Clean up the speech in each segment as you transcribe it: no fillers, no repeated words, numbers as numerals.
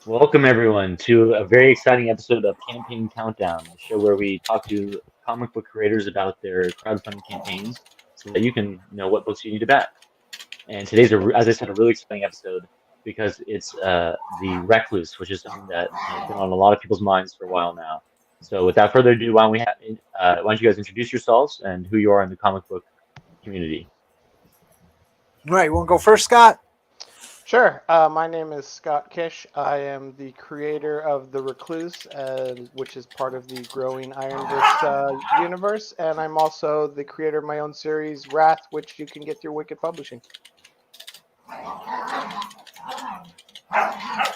Welcome everyone to a very exciting episode of Campaign Countdown, the show where we talk to comic book creators about their crowdfunding campaigns so that you can know what books you need to back. And today's, as I said, a really exciting episode because it's the Recluse, which is something that has been on a lot of people's minds for a while now. So without further ado, why don't you guys introduce yourselves and who you are in the comic book community? All right, you want to go first, Scott? Sure. My name is Scott Kish. I am the creator of The Recluse, which is part of the growing Ironverse universe, and I'm also the creator of my own series, Wrath, which you can get through Wicked Publishing.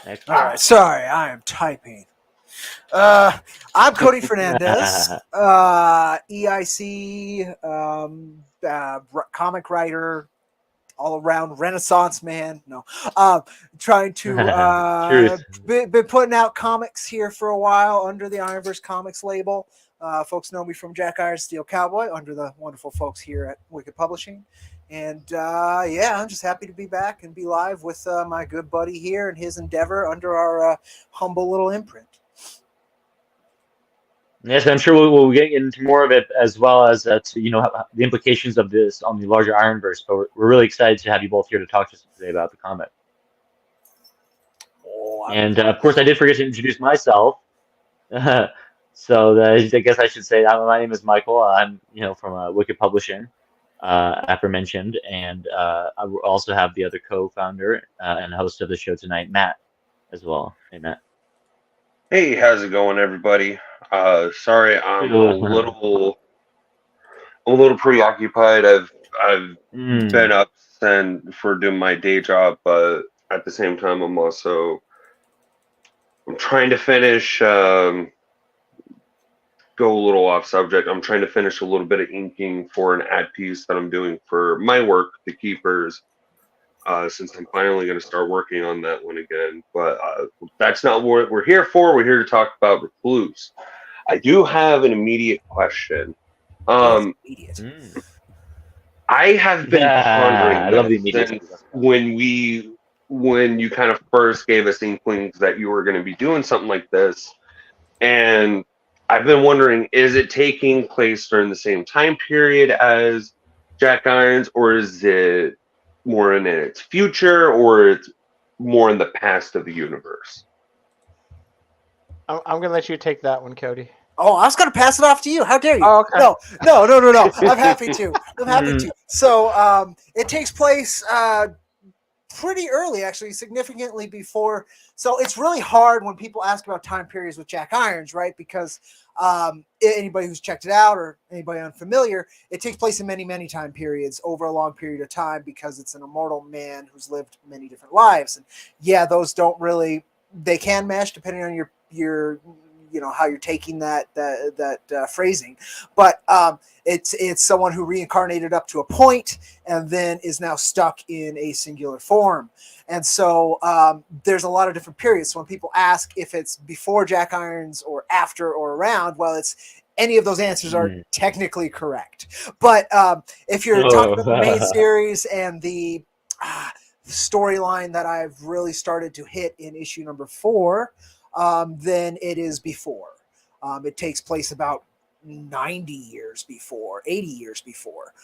Excellent. All right, sorry, I am typing. I'm Cody Fernandez, EIC, comic writer, all-around Renaissance man. No, trying to been putting out comics here for a while under the Ironverse Comics label. Folks know me from Jack Iron Steel Cowboy under the wonderful folks here at Wicked Publishing. And I'm just happy to be back and be live with my good buddy here and his endeavor under our humble little imprint. Yes, I'm sure we'll get into more of it as well as the implications of this on the larger Ironverse. But we're really excited to have you both here to talk to us today about the comic. And of course, I did forget to introduce myself. So I guess I should say my name is Michael. I'm from Wicked Publishing, aforementioned, and I also have the other co-founder and host of the show tonight, Matt, as well. Hey, Matt. Hey, how's it going, everybody? Sorry, I'm a little preoccupied. I've been up and for doing my day job, but at the same time, I'm trying to finish. Go a little off subject. I'm trying to finish a little bit of inking for an ad piece that I'm doing for my work, The Keepers. Since I'm finally going to start working on that one again. But that's not what we're here for. We're here to talk about Recluse. I do have an immediate question. I have been pondering since when you kind of first gave us inklings that you were going to be doing something like this. And I've been wondering, is it taking place during the same time period as Jack Irons, or is it more in its future, or it's more in the past of the universe? I'm going to let you take that one, Cody. Oh, I was going to pass it off to you. How dare you? Oh, okay. No. I'm happy to. So it takes place pretty early, actually, significantly before. So it's really hard when people ask about time periods with Jack Irons, right? Because anybody who's checked it out or anybody unfamiliar, it takes place in many, many time periods over a long period of time because it's an immortal man who's lived many different lives. And yeah, those don't really, they can mesh depending on your how you're taking that phrasing, but it's someone who reincarnated up to a point and then is now stuck in a singular form. And so there's a lot of different periods. So when people ask if it's before Jack Irons or after or around, well, it's any of those answers are technically correct. But if you're talking about the main series and the storyline that I've really started to hit in issue number 4, then it is before. It takes place about 90 years before, 80 years before.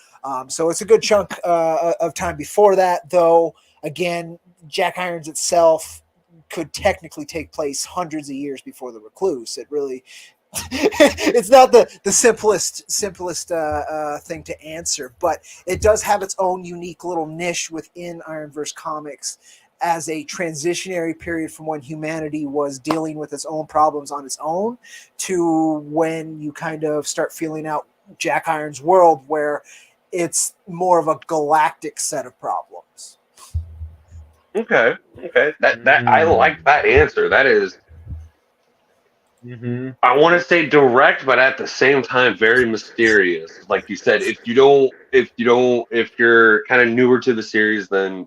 So it's a good chunk of time before that, though. Again, Jack Irons itself could technically take place hundreds of years before the Recluse. It really, it's not the simplest thing to answer, but it does have its own unique little niche within Ironverse Comics as a transitionary period from when humanity was dealing with its own problems on its own to when you kind of start feeling out Jack Irons' world, where it's more of a galactic set of problems. Okay. That I like that answer. That is, I want to say direct, but at the same time very mysterious. Like you said, if you're kind of newer to the series, then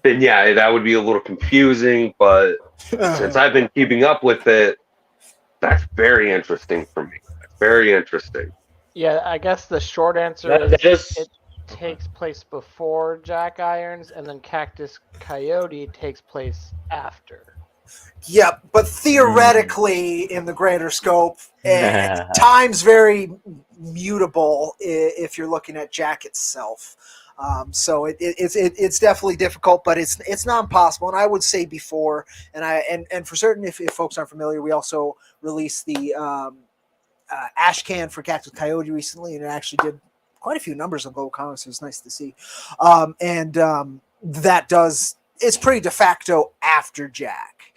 yeah, that would be a little confusing, but since I've been keeping up with it, that's very interesting for me. Very interesting. Yeah, I guess the short answer is it takes place before Jack Irons, and then Cactus Coyote takes place after. Yep, but theoretically, in the greater scope, time's very mutable if you're looking at Jack itself. So it's definitely difficult, but it's not impossible. And I would say before, and for certain, if folks aren't familiar, we also released the Ash Can for Cactus Coyote recently, and it actually did quite a few numbers on Global Comics. It was nice to see, that does it's pretty de facto after Jack.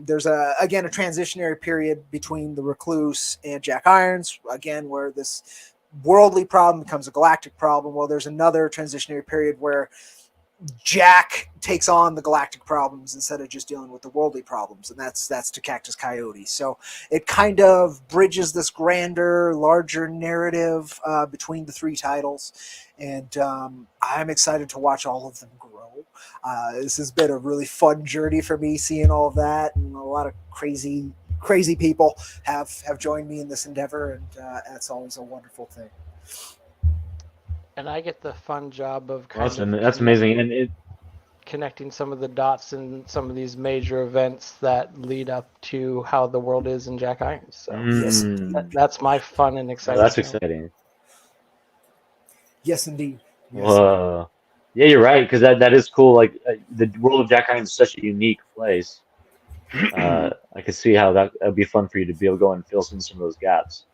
There's again a transitionary period between the Recluse and Jack Irons, again where this worldly problem becomes a galactic problem. Well, there's another transitionary period where Jack takes on the galactic problems instead of just dealing with the worldly problems, and that's to Cactus Coyote. So it kind of bridges this grander, larger narrative between the three titles, and I'm excited to watch all of them grow. This has been a really fun journey for me, seeing all of that, and a lot of crazy people have joined me in this endeavor, and that's always a wonderful thing. And I get the fun job of that's amazing, and connecting some of the dots in some of these major events that lead up to how the world is in Jack Irons. So that's my fun and exciting. That's exciting. Yes, indeed. Yes. Whoa. Yeah, you're right, because that is cool. Like the world of Jack Irons is such a unique place. I could see how that would be fun for you to be able to go and fill in some of those gaps.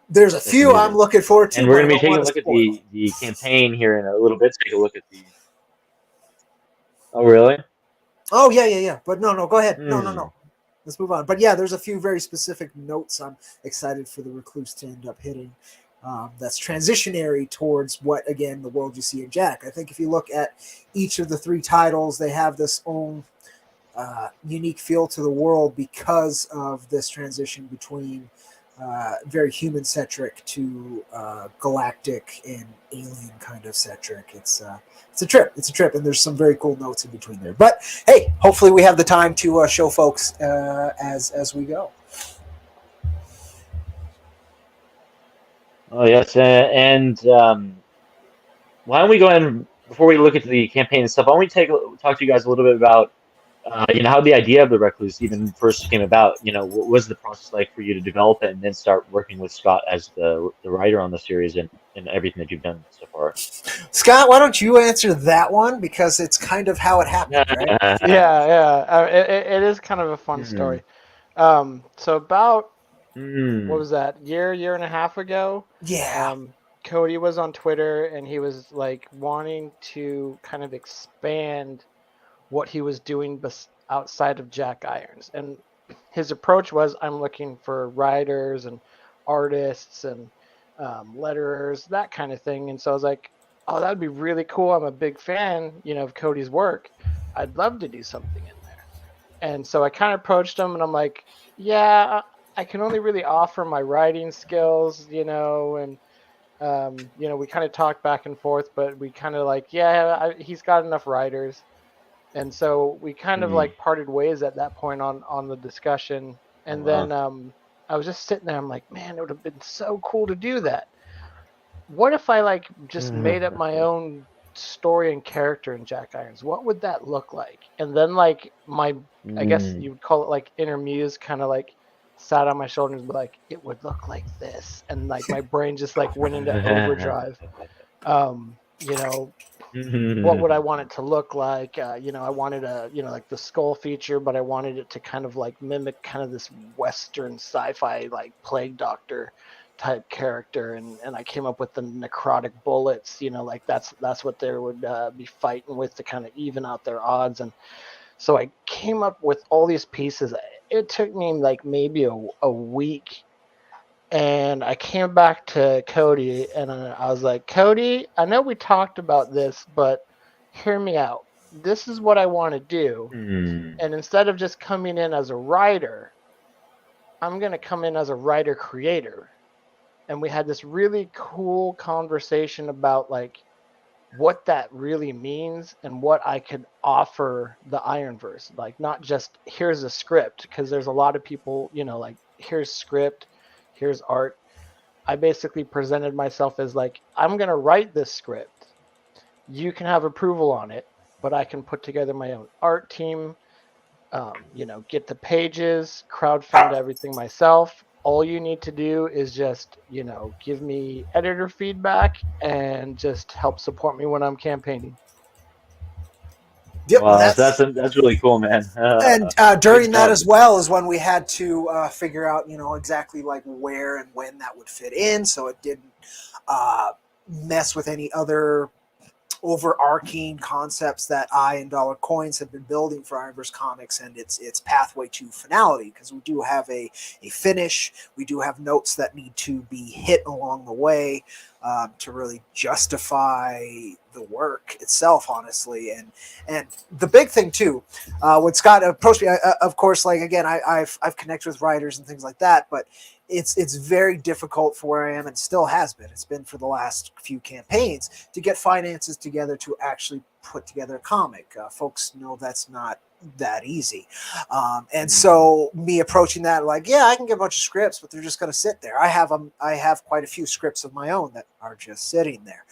There's a few I'm looking forward to. And we're going to be taking a look at the campaign here in a little bit. Take a look at the. Oh, really? Oh, yeah. But no, go ahead. No. Let's move on. But yeah, there's a few very specific notes I'm excited for the Recluse to end up hitting. That's transitionary towards what, again, the world you see in Jack. I think if you look at each of the three titles, they have this own unique feel to the world because of this transition between very human-centric to galactic and alien kind of centric. It's a trip. And there's some very cool notes in between there. But hey, hopefully we have the time to show folks as we go. Oh, yes. And why don't we go ahead and, before we look at the campaign and stuff, why don't we talk to you guys a little bit about, how the idea of the Recluse even first came about? What was the process like for you to develop it and then start working with Scott as the writer on the series and everything that you've done so far? Scott, why don't you answer that one? Because it's kind of how it happened, right? Yeah. It is kind of a fun story. So about, what was that, year and a half ago? Yeah. Cody was on Twitter and he was like wanting to kind of expand what he was doing outside of Jack Irons. And his approach was, I'm looking for writers and artists and letterers, that kind of thing. And so I was like, oh, that'd be really cool. I'm a big fan, of Cody's work. I'd love to do something in there. And so I kind of approached him and I'm like, yeah, I can only really offer my writing skills, and we kind of talked back and forth, but we kind of like, he's got enough writers. And so we kind of like parted ways at that point on the discussion. And then I was just sitting there. I'm like, man, it would have been so cool to do that. What if I like just made up my own story and character in Jack Irons? What would that look like? And then like I guess you would call it like inner muse kind of like sat on my shoulders and be like, it would look like this. And like my brain just like went into overdrive. What would I want it to look like? I wanted like the skull feature, but I wanted it to kind of like mimic kind of this Western sci-fi, like plague doctor type character. And I came up with the necrotic bullets, like that's what they would be fighting with to kind of even out their odds. And so I came up with all these pieces. It took me like maybe a week. And I came back to Cody and I was like, Cody, I know we talked about this, but hear me out. This is what I want to do. And instead of just coming in as a writer, I'm going to come in as a writer-creator. And we had this really cool conversation about like what that really means and what I could offer the Ironverse. Like not just here's a script, because there's a lot of people, like here's script, here's art. I basically presented myself as like, I'm going to write this script. You can have approval on it. but I can put together my own art team, get the pages, crowdfund everything myself. All you need to do is just, give me editor feedback and just help support me when I'm campaigning. Yep, Wow, so that's really cool, man. and Good during that stuff. as well is when we had to figure out, exactly like where and when that would fit in, so it didn't mess with any other overarching concepts that I and Dollar Coins have been building for Ironverse Comics and its pathway to finality, because we do have a finish. We do have notes that need to be hit along the way to really justify the work itself, honestly. And the big thing too, when Scott approached me, of course, like again, I've connected with writers and things like that, but it's very difficult for where I am, and still has been. It's been for the last few campaigns to get finances together to actually put together a comic. Folks know that's not that easy, and so me approaching that like, yeah, I can get a bunch of scripts, but they're just going to sit there. I have quite a few scripts of my own that are just sitting there,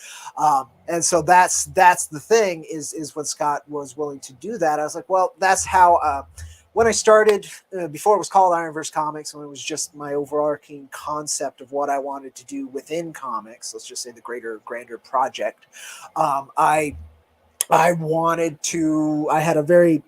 and so that's the thing is when Scott was willing to do that, I was like, well, that's how. When I started, before it was called Ironverse Comics, when it was just my overarching concept of what I wanted to do within comics, let's just say the grander project, I wanted to. I had a very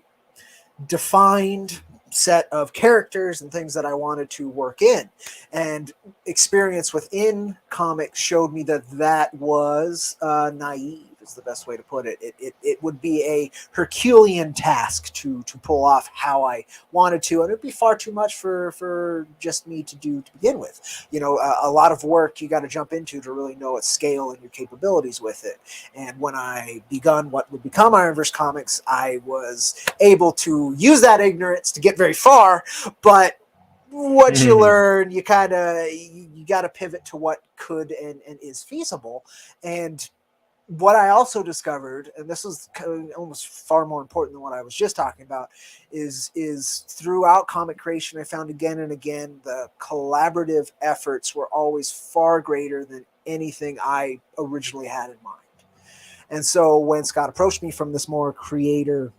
defined set of characters and things that I wanted to work in, and experience within comics showed me that was naive is the best way to put it. It would be a Herculean task to pull off how I wanted to, and it'd be far too much for just me to do to begin with. A lot of work you got to jump into to really know its scale and your capabilities with it. And when I begun what would become Ironverse Comics, I was able to use that ignorance to get very far, but once you learn, you got to pivot to what could and is feasible. And what I also discovered, and this was almost far more important than what I was just talking about, is throughout comic creation, I found again and again the collaborative efforts were always far greater than anything I originally had in mind. And so when Scott approached me from this more creator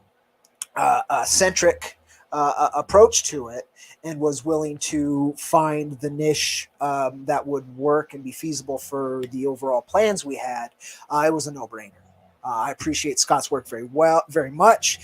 centric approach to it, and was willing to find the niche that would work and be feasible for the overall plans we had, it was a no-brainer. I appreciate Scott's work very much.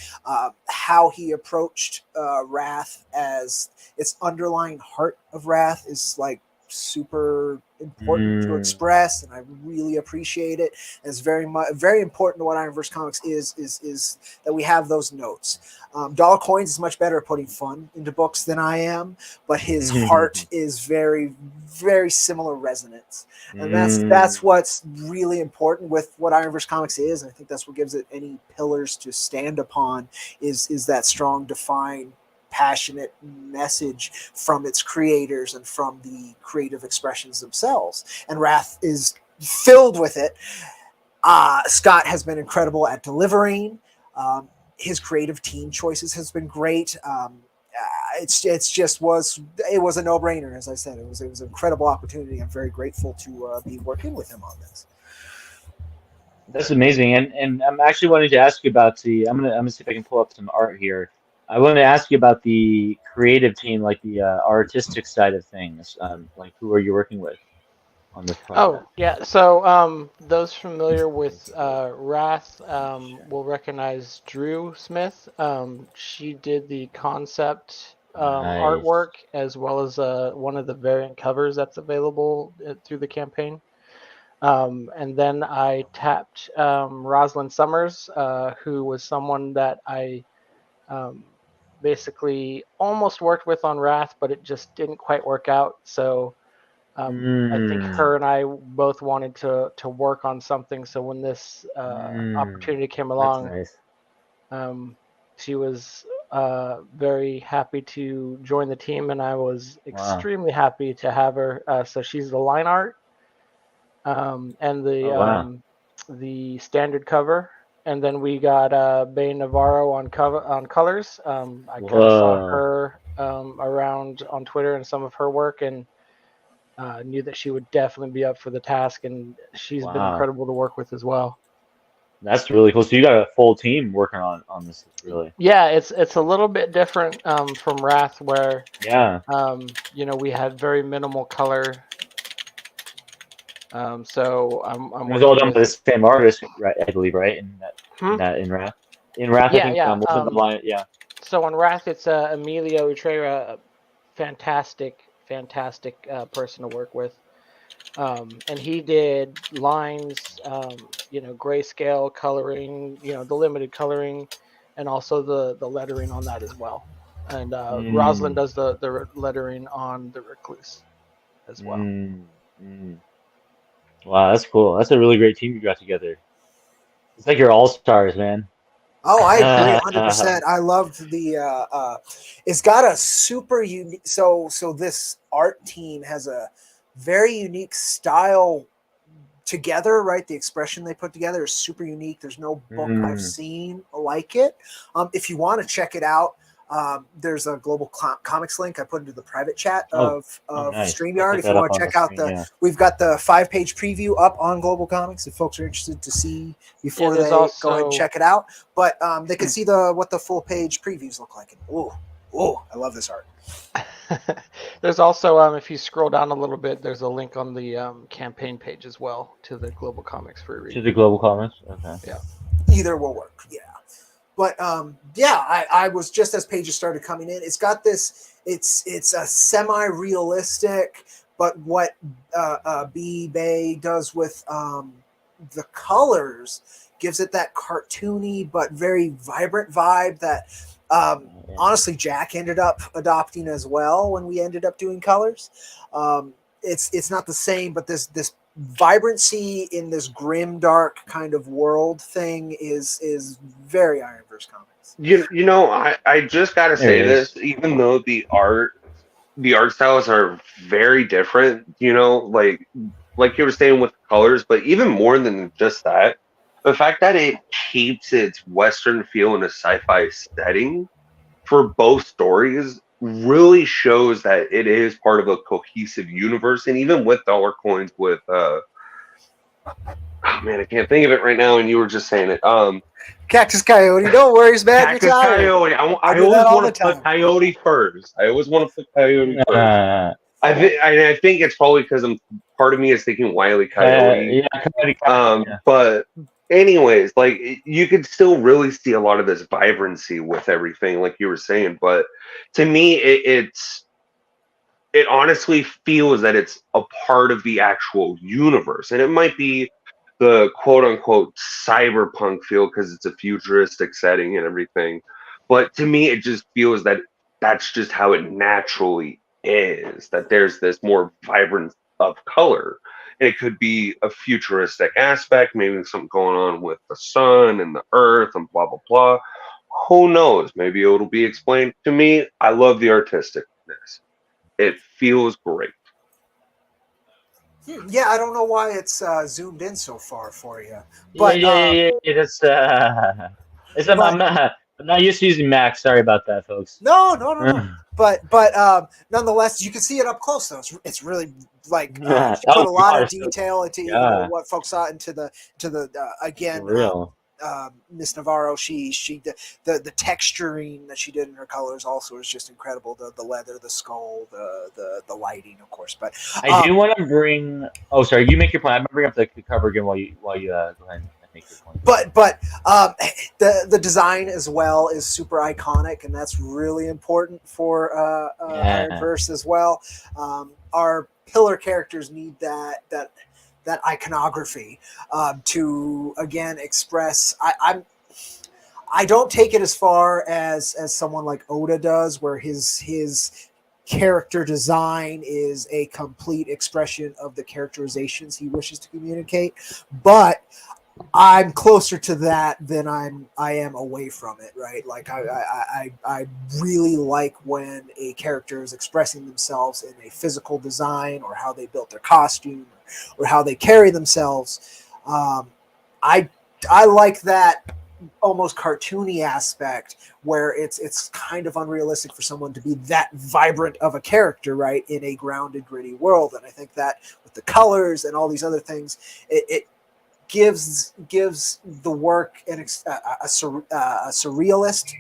How he approached Wrath, as its underlying heart of Wrath, is like super important to express, and I really appreciate it. It's very important to what Ironverse Comics is that we have those notes. Dollar Coins is much better at putting fun into books than I am, but his heart is very, very similar resonance, and that's what's really important with what Ironverse Comics is. And I think that's what gives it any pillars to stand upon is that strong, defined, passionate message from its creators and from the creative expressions themselves. And Wrath is filled with it. Scott has been incredible at delivering. His creative team choices has been great. It was a no-brainer. As I said, it was an incredible opportunity. I'm very grateful to be working with him on this. That's amazing, and I'm actually wanting to ask you about I'm gonna see if I can pull up some art here. I want to ask you about the creative team, like the artistic side of things. Like, who are you working with on this project? Oh, yeah. So those familiar with Wrath will recognize Drew Smith. She did the concept Nice. artwork, as well as one of the variant covers that's available through the campaign. And then I tapped Rosalind Summers, who was someone that I basically almost worked with on Wrath, but it just didn't quite work out. So I think her and I both wanted to work on something. So when this opportunity came along, nice. She was very happy to join the team, and I was extremely happy to have her. So she's the line art and the standard cover. And then we got Bay Navarro on colors. I kind of saw her around on Twitter and some of her work, and knew that she would definitely be up for the task. And she's been incredible to work with as well. That's really cool. So you got a full team working on this, really. Yeah, it's a little bit different from Wrath, where Yeah. you know, we had very minimal color. So I'm It was all working done with. by the same artist, right? I believe, right? Hmm? In Wrath. In Wrath, I Yeah, think yeah. wasn't the line. Yeah. So on Wrath, it's Emilio Utrera, a fantastic person to work with. And he did lines, you know, grayscale coloring, you know, the limited coloring, and also the lettering on that as well. And Rosalind Mm, does the lettering on the Recluse as well. mm, mm. Wow, that's cool. That's a really great team you got together. It's like you're all stars, man. Oh, I agree 100%. I loved the it's got a super unique so this art team has a very unique style together, right? The expression they put together is super unique. There's no book I've Mm. seen like it. If you want to check it out, there's a global comics link I put into the private chat Oh, of nice. I'll StreamYard. put If you that up want to on the check out screen. Yeah. we've got the 5-page preview up on Global Comics if folks are interested to see before there's they go ahead and also check it out. But they can see what the full page previews look like. And I love this art. there's also if you scroll down a little bit, there's a link on the campaign page as well to the Global Comics free read. To the global comments. Okay. Yeah. Either will work. Yeah. But yeah, I was just as pages started coming in. It's got this. It's a semi-realistic, but what B Bay does with the colors gives it that cartoony but very vibrant vibe that Yeah. honestly Jack ended up adopting as well when we ended up doing colors. It's not the same, but this vibrancy in this grim dark kind of world thing is very Ironverse comics. You know, I just gotta There say it is. this, even though the art styles are very different, you know, like you were saying with colors, but even more than just that, the fact that it keeps its Western feel in a sci-fi setting for both stories really shows that it is part of a cohesive universe. And even with dollar coins with oh man, I can't think of it right now, and you were just saying it. Cactus Coyote, no worries, man. Cactus You're tired. Coyote. I do that always all want the to put time. Coyote first. I always want to put Coyote first. I think it's probably because part of me is thinking Wile E. Coyote. Yeah. But anyways, like you could still really see a lot of this vibrancy with everything, like you were saying. But to me, it honestly feels that it's a part of the actual universe, and it might be the quote unquote cyberpunk feel because it's a futuristic setting and everything. But to me, it just feels that that's just how it naturally is, that there's this more vibrant of color. And it could be a futuristic aspect, maybe something going on with the sun and the earth and blah, blah, blah. Who knows? Maybe it'll be explained to me. I love the artisticness. It feels great. Yeah, I don't know why it's zoomed in so far for you, but Yeah. That's I'm not used to using Mac. Sorry about that, folks. no. But nonetheless, you can see it up close though. It's really like she put a lot of detail into what folks saw into the again. For real. Miss Navarro, the texturing that she did in her colors also is just incredible. The leather, the skull, the lighting, of course. But I do want to bring. Oh, sorry. You make your point. I'm gonna bring up the cover again while you go ahead and make your point. But the design as well is super iconic, and that's really important for Ironverse as well. Our pillar characters need that iconography to again express. I don't take it as far as someone like Oda does, where his character design is a complete expression of the characterizations he wishes to communicate, but I'm closer to that than I am away from it, right? Like I really like when a character is expressing themselves in a physical design or how they built their costume or how they carry themselves. I like that almost cartoony aspect where it's kind of unrealistic for someone to be that vibrant of a character, right, in a grounded, gritty world. And I think that with the colors and all these other things, it gives the work a surrealist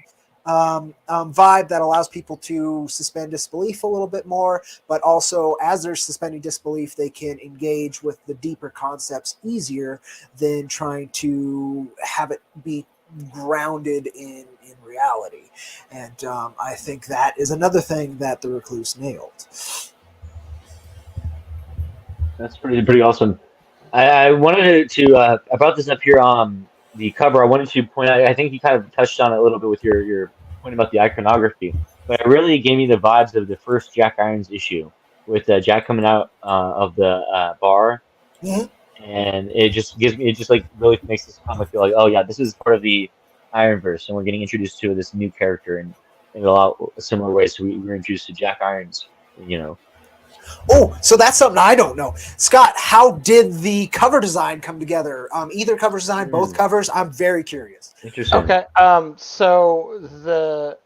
vibe that allows people to suspend disbelief a little bit more, but also as they're suspending disbelief, they can engage with the deeper concepts easier than trying to have it be grounded in reality. And I think that is another thing that the Recluse nailed. That's pretty awesome. I wanted to I brought this up here on the cover. I wanted to point out. I think you kind of touched on it a little bit with your point about the iconography, but it really gave me the vibes of the first Jack Irons issue with Jack coming out of the bar, and it just like really makes this comic feel like, oh yeah, this is part of the Ironverse, and we're getting introduced to this new character in a lot of similar ways. So we were introduced to Jack Irons, you know. Oh, so that's something I don't know. Scott, how did the cover design come together? Either cover design, both covers? I'm very curious. Interesting. Okay. So the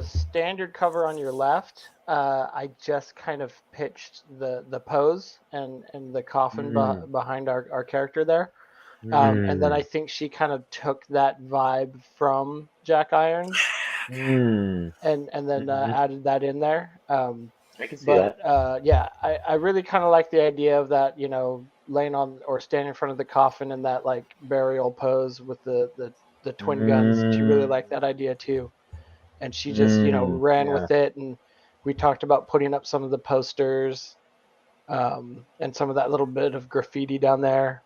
standard cover on your left, I just kind of pitched the pose and the coffin behind our character there. And then I think she kind of took that vibe from Jack Irons and then added that in there. I can see that. Yeah, I really kind of like the idea of that, you know, laying on or standing in front of the coffin in that like burial pose with the twin guns. She really liked that idea too. And she just, you know, ran with it. And we talked about putting up some of the posters and some of that little bit of graffiti down there.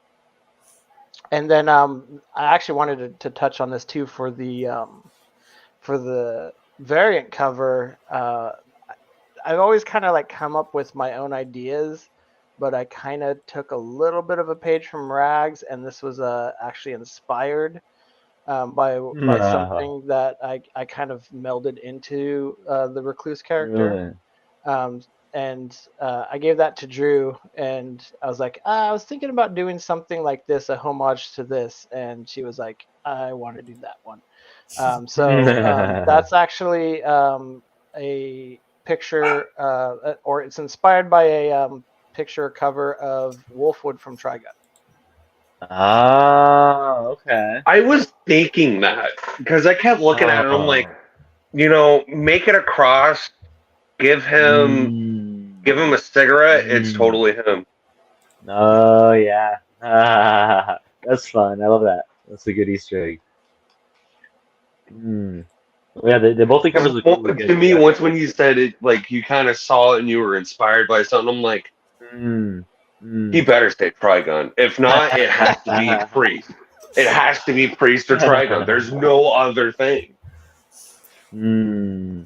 And then I actually wanted to touch on this too for the variant cover. I've always kind of like come up with my own ideas, but I kind of took a little bit of a page from Rags, and this was actually inspired by something that I kind of melded into the Recluse character. Really? And I gave that to Drew, and I was like, I was thinking about doing something like this, a homage to this, and she was like, I want to do that one. That's actually a picture, or it's inspired by a picture cover of Wolfwood from Trigun. Oh, okay. I was thinking that because I kept looking at it and I'm like, you know, make it a cross, give him a cigarette, it's totally him. Oh yeah. That's fun. I love that. That's a good Easter egg. Yeah, they both the covers look really good. To me, once when you said it, like you kind of saw it and you were inspired by something, I'm like, he better say Trigun. If not, it has to be Priest. It has to be Priest or Trigun. There's no other thing.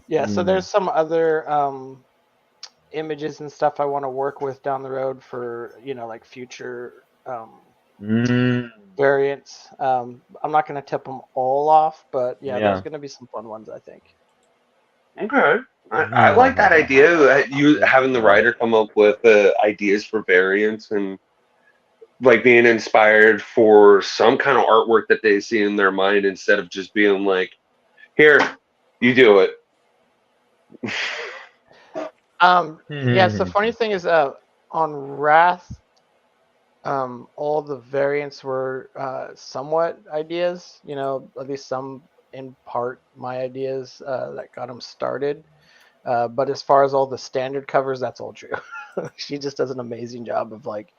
Yeah, so there's some other images and stuff I want to work with down the road for, you know, like future variants. I'm not going to tip them all off, but yeah, there's going to be some fun ones, I think. Okay. I like that idea. You having the writer come up with ideas for variants and like being inspired for some kind of artwork that they see in their mind instead of just being like, here, you do it. Yeah, so the funny thing is on Wrath, all the variants were somewhat ideas, you know, at least some in part my ideas that got them started. But as far as all the standard covers, that's all Drew. She just does an amazing job of like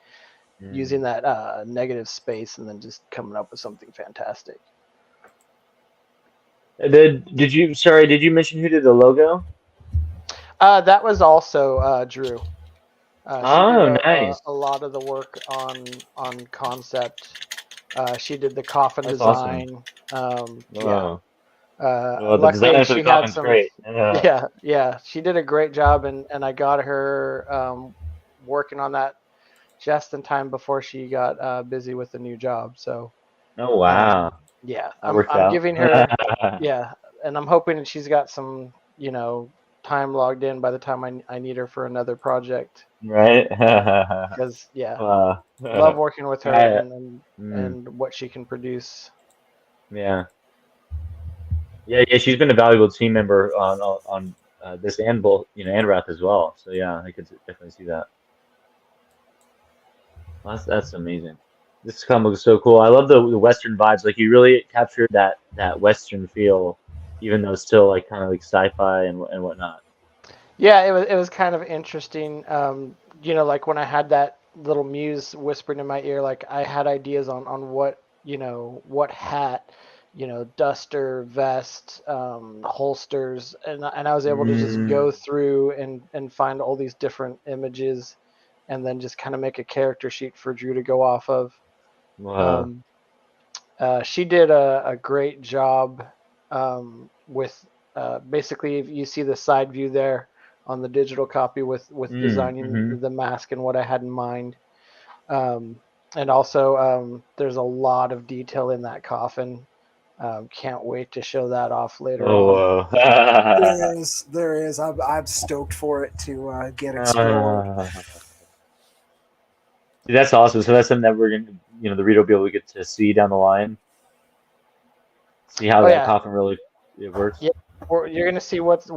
using that negative space and then just coming up with something fantastic. Did you mention who did the logo? That was also Drew. Nice. A lot of the work on concept. She did the coffin That's design. Awesome. Yeah. Well, the luckily design for she the had coffin's some. great. Yeah. She did a great job, and I got her working on that just in time before she got busy with the new job. So. Oh wow. Yeah, I'm giving her. Yeah, and I'm hoping that she's got some, you know, time logged in by the time I need her for another project. Right. Because love working with her and what she can produce. Yeah. She's been a valuable team member on this and both, you know, and Wrath as well. So yeah, I could definitely see that. That's amazing. This comic book is so cool. I love the Western vibes. Like you really captured that Western feel, even though it's still like kind of like sci-fi and whatnot. Yeah, it was kind of interesting. Like when I had that little muse whispering in my ear, like I had ideas on what what hat, duster, vest, holsters, and I was able to just go through and find all these different images, and then just kind of make a character sheet for Drew to go off of. Wow. She did a great job with basically, if you see the side view there on the digital copy with designing the mask and what I had in mind. And also, there's a lot of detail in that coffin. Can't wait to show that off later on. Oh, There is. I'm stoked for it to get explored. Dude, that's awesome. So that's something that we're gonna, the reader will be able to get to see down the line. See how Oh that yeah, coffin really it works. yeah. You're gonna see what's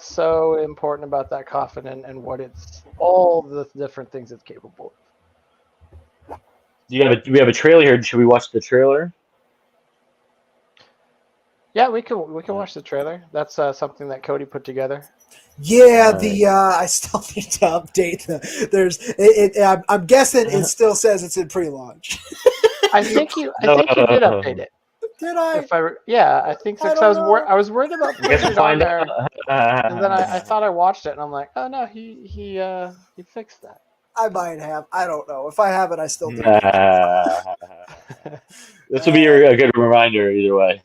so important about that coffin and what it's all the different things it's capable of. Do we have a trailer here? Should we watch the trailer? Yeah, we can watch the trailer. That's something that Cody put together. Yeah, Right. I still need to update I'm guessing it still says it's in pre-launch. I think you did update it. Did I? I think so. I 'Cause don't know. I was worried about I guess putting we'll it on find there, and then I out. thought I watched it, and I'm like, oh no, he fixed that. I might have. I don't know. If I haven't, I still do. This will be a good reminder either way.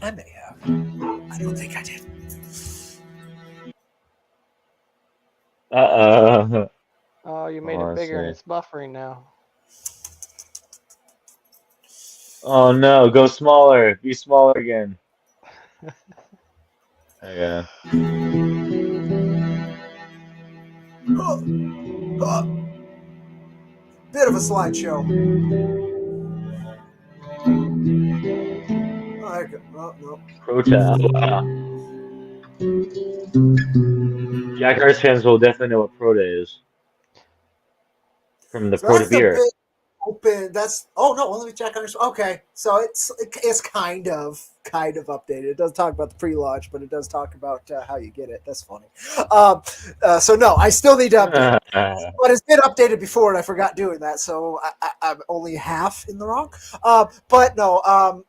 I may have. I don't think I did. Oh, you made Oh, it let's bigger, and see. it's buffering now. Oh no, go smaller. Be smaller again. Yeah. Bit of a slideshow. Oh, there you go. Oh, no. Prota. Oh, wow. Jack Harris fans will definitely know what Prota is from the So Prota that's the beer. bit open. That's no. Well, let me check on this. Okay, so it's kind of updated. It does talk about the pre-launch, but it does talk about how you get it. That's funny. So no, I still need to update. But it's been updated before, and I forgot doing that, so I'm only half in the wrong. But no,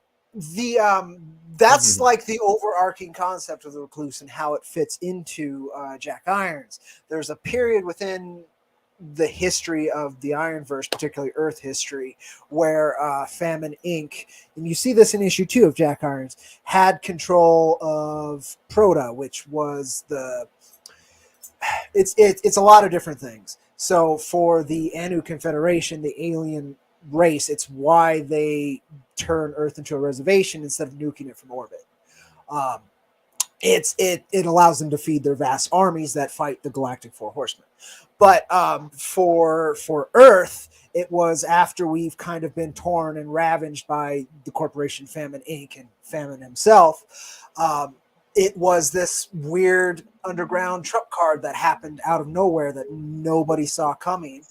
that's like the overarching concept of the Recluse and how it fits into Jack Irons. There's a period within the history of the Ironverse, particularly Earth history, where Famine Inc., and you see this in issue 2 of Jack Irons, had control of Prota, which was it's a lot of different things. So for the Anu Confederation, the alien race, it's why they turn Earth into a reservation instead of nuking it from orbit. It allows them to feed their vast armies that fight the Galactic Four Horsemen. But for Earth, it was after we've kind of been torn and ravaged by the corporation Famine Inc. and Famine himself. It was this weird underground trump card that happened out of nowhere that nobody saw coming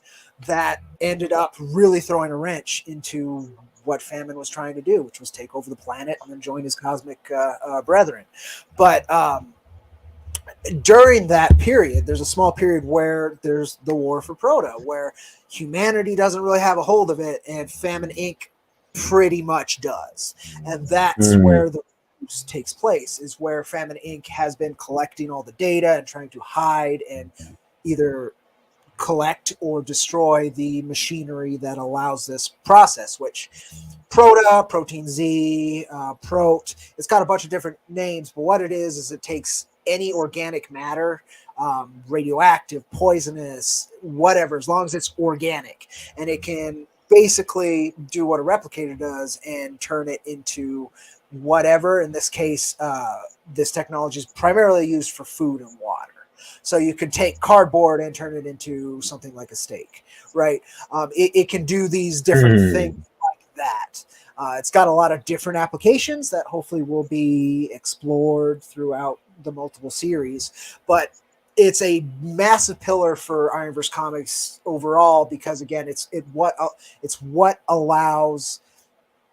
that ended up really throwing a wrench into what Famine was trying to do, which was take over the planet and then join his cosmic brethren. But during that period, there's a small period where there's the war for Prota, where humanity doesn't really have a hold of it, and Famine Inc. pretty much does. And that's where the takes place, is where Famine Inc. has been collecting all the data and trying to hide and either collect or destroy the machinery that allows this process, which Prota, Protein Z, Prot, it's got a bunch of different names, but what it is it takes any organic matter, radioactive, poisonous, whatever, as long as it's organic, and it can basically do what a replicator does and turn it into whatever. In this case, this technology is primarily used for food and water. So you could take cardboard and turn it into something like a steak, right? It can do these different things like that. It's got a lot of different applications that hopefully will be explored throughout the multiple series. But it's a massive pillar for Ironverse Comics overall because again, it's what allows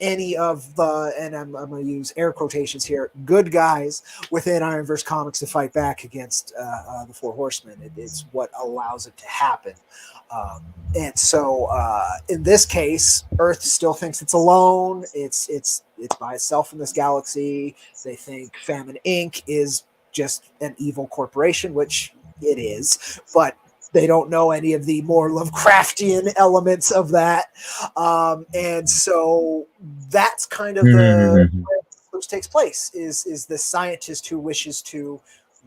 any of the, and I'm going to use air quotations here, good guys within Ironverse Comics to fight back against the Four Horsemen. It's what allows it to happen. And so in this case, Earth still thinks it's alone. It's by itself in this galaxy. They think Famine Inc. is just an evil corporation, which it is, but they don't know any of the more Lovecraftian elements of that. And so that's kind of the where takes place is the scientist who wishes to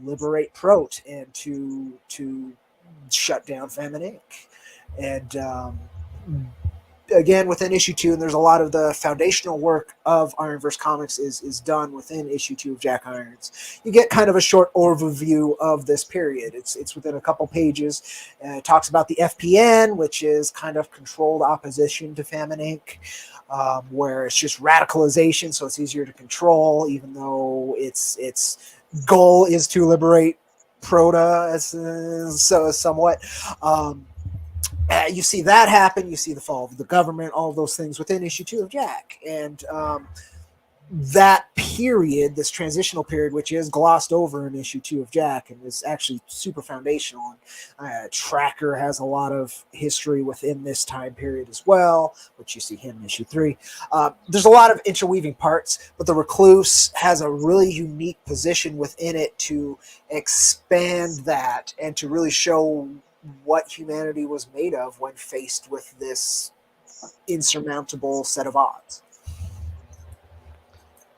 liberate Prot and to shut down Famine Inc. And again, within issue 2, and there's a lot of the foundational work of Ironverse Comics is done within issue 2 of Jack Irons. You get kind of a short overview of this period. It's within a couple pages. It talks about the FPN, which is kind of controlled opposition to Famine Inc., where it's just radicalization, so it's easier to control, even though its goal is to liberate Proto, so somewhat. You see that happen. You see the fall of the government, all of those things within issue 2 of Jack. And that period, this transitional period, which is glossed over in issue 2 of Jack and is actually super foundational. Tracker has a lot of history within this time period as well, which you see him in issue 3. There's a lot of interweaving parts, but the Recluse has a really unique position within it to expand that and to really show what humanity was made of when faced with this insurmountable set of odds.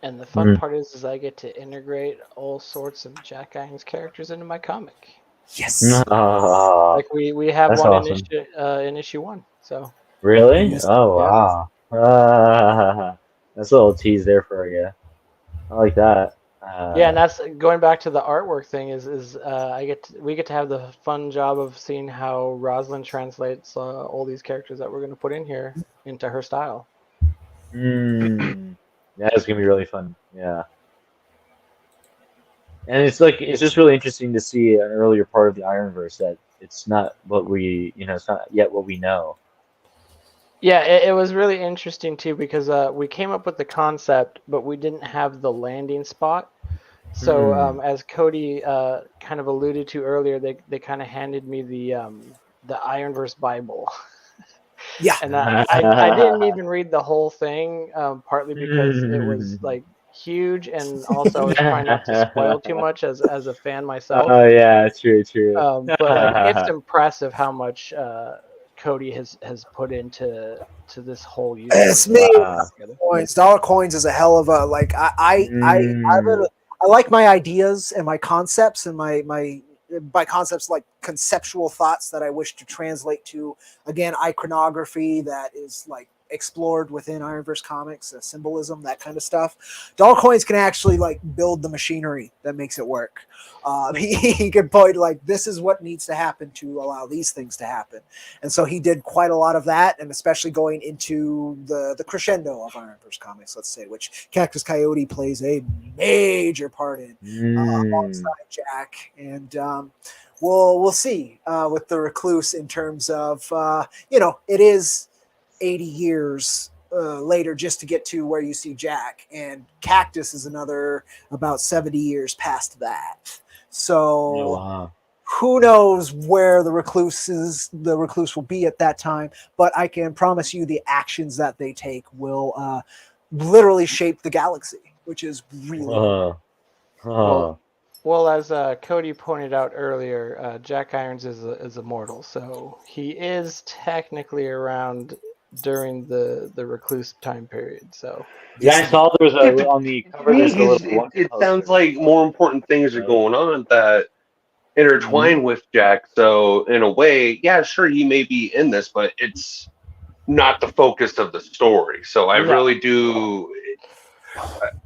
And the fun part is I get to integrate all sorts of Jack Irons characters into my comic. Yes. Like we have one awesome. in issue 1. So really? Yes. Oh wow. That's a little tease there for you. I like that. Yeah, and that's going back to the artwork thing. We get to have the fun job of seeing how Rosalind translates all these characters that we're going to put in here into her style. Yeah, it's gonna be really fun. Yeah, and it's just really interesting to see an earlier part of the Ironverse that it's not what it's not yet what we know. Yeah, it was really interesting too because we came up with the concept, but we didn't have the landing spot. So as Cody kind of alluded to earlier, they kind of handed me the Ironverse Bible. Yeah, and I didn't even read the whole thing, partly because it was like huge, and also I was trying not to spoil too much as a fan myself. Oh yeah, true. But like, it's impressive how much Cody has put into this whole universe. It's me. Dollar Coins is a hell of a I like my ideas and my concepts and my by concepts like conceptual thoughts that I wish to translate to, again, iconography that is like explored within Ironverse Comics, symbolism, that kind of stuff. Dollar Coins can actually like build the machinery that makes it work. He can point like, this is what needs to happen to allow these things to happen. And so he did quite a lot of that, and especially going into the crescendo of Ironverse Comics, let's say, which Cactus Coyote plays a major part in alongside Jack. And we'll see with the Recluse in terms of, it is 80 years later just to get to where you see Jack, and Cactus is another about 70 years past that. So who knows where the Recluse will be at that time, but I can promise you the actions that they take will literally shape the galaxy, which is really well, as Cody pointed out earlier, Jack Irons is immortal, so he is technically around during the Recluse time period. So yeah, I saw there was on the cover. It sounds like more important things are going on that intertwine with Jack. So in a way, yeah, sure, he may be in this, but it's not the focus of the story. So I really do.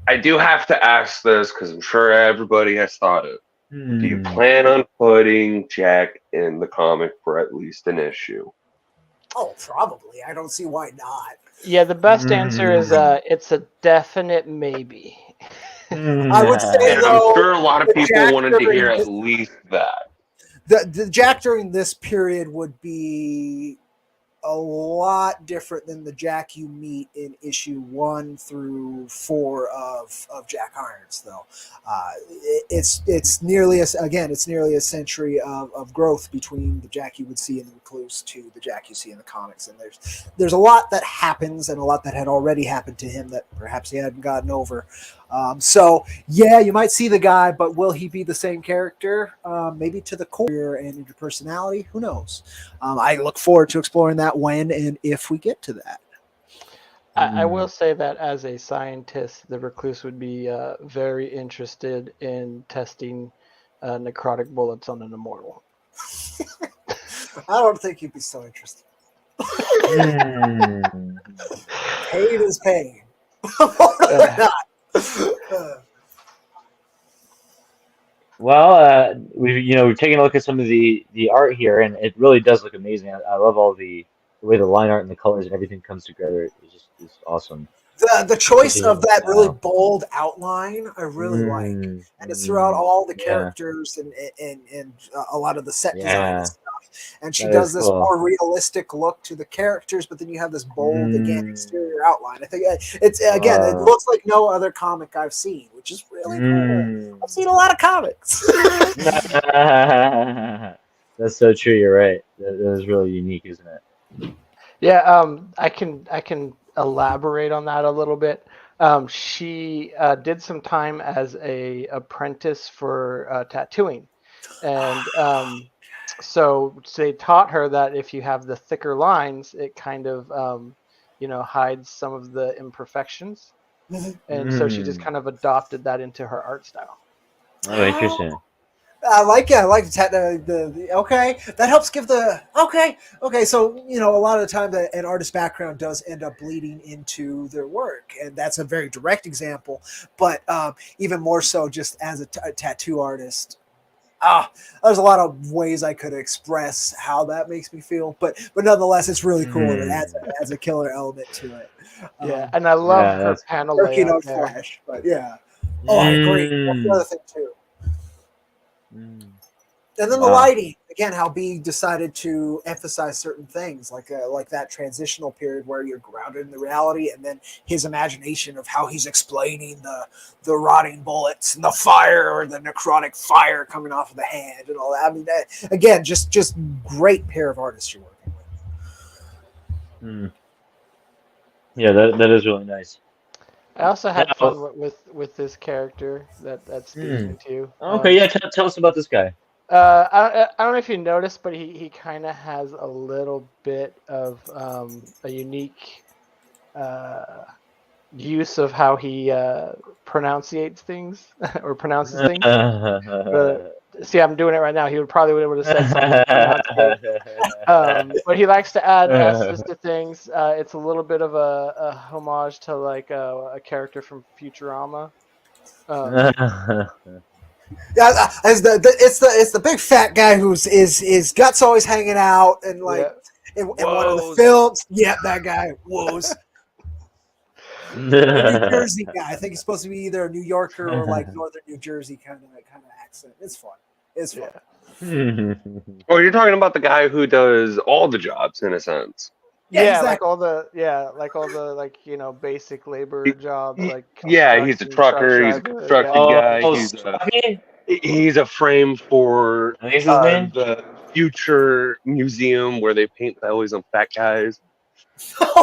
I do have to ask this because I'm sure everybody has thought it. Do you plan on putting Jack in the comic for at least an issue? Oh, probably. I don't see why not. Yeah, the best answer is it's a definite maybe. I would say, and I'm sure a lot of people wanted to hear at least that. The Jack during this period would be a lot different than the Jack you meet in issue 1 through 4 of Jack Irons, though. It's nearly a century of growth between the Jack you would see in the Recluse to the Jack you see in the comics, and there's a lot that happens and a lot that had already happened to him that perhaps he hadn't gotten over. So yeah, you might see the guy, but will he be the same character? Maybe to the core and interpersonality. Who knows? I look forward to exploring that when and if we get to that. I will say that as a scientist, the Recluse would be very interested in testing necrotic bullets on an immortal. I don't think he'd be so interested. Pain is pain. Well, we've taken a look at some of the art here, and it really does look amazing. I love all the way the line art and the colors and everything comes together. It's awesome. The choice of that really bold outline, I really like, and it's throughout all the characters and a lot of the set design and stuff. And she does this more realistic look to the characters, but then you have this bold exterior outline. I think it's it looks like no other comic I've seen, which is really cool. I've seen a lot of comics. That's so true. You're right. That is really unique, isn't it? Yeah, I can elaborate on that a little bit. She did some time as a apprentice for tattooing, and so they taught her that if you have the thicker lines, it kind of hides some of the imperfections, and so she just kind of adopted that into her art style. Oh, interesting. I like it. I like the okay. That helps give the okay. So a lot of the time an artist's background does end up bleeding into their work, and that's a very direct example. But even more so, just as a tattoo artist, there's a lot of ways I could express how that makes me feel. But nonetheless, it's really cool, and it adds a killer element to it. Yeah, and I love her panel layout there. Flash, but yeah. Oh, I agree. That's the other thing too. And then the lighting, again, how B decided to emphasize certain things, like that transitional period where you're grounded in the reality, and then his imagination of how he's explaining the rotting bullets and the fire or the necrotic fire coming off of the hand and all that. I mean, again, just great pair of artists you're working with. Yeah, that is really nice. I also had fun with this character that's speaking to you. Okay, yeah, tell us about this guy. I don't know if you noticed, but he kind of has a little bit of a unique use of how he pronunciates things or pronounces things. See, I'm doing it right now. He probably would have said something. But he likes to add S's to things. It's a little bit of a homage to like a character from Futurama. Yeah, as it's the big fat guy who's his guts always hanging out and like in one of the films. Yeah, that guy woes. New Jersey guy. I think he's supposed to be either a New Yorker or like northern New Jersey kind of accent. It's fun. It's fun. Well, you're talking about the guy who does all the jobs in a sense. Yeah, exactly. like all the basic labor jobs. Like he's a trucker. He's a construction guy. He's a frame for the future museum where they paint bellies on fat guys,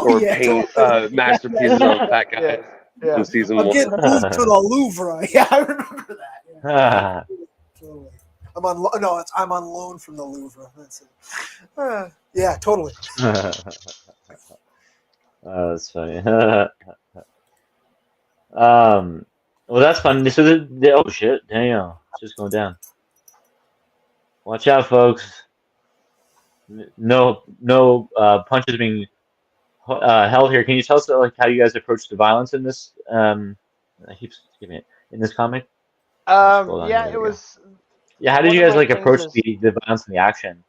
paint masterpieces on fat guys. Yeah. In season I'm 1. getting moved to the Louvre. Yeah, I remember that. Yeah. Totally. I'm on loan from the Louvre. That's it. Yeah, totally. Oh, that's funny. Well, that's fun. So oh shit, damn, it's just going down. Watch out, folks. No punches being held here. Can you tell us how you guys approach the violence in this? I keep skipping it in this comic. Yeah, it was. Yeah, how did you guys approach the violence and the action?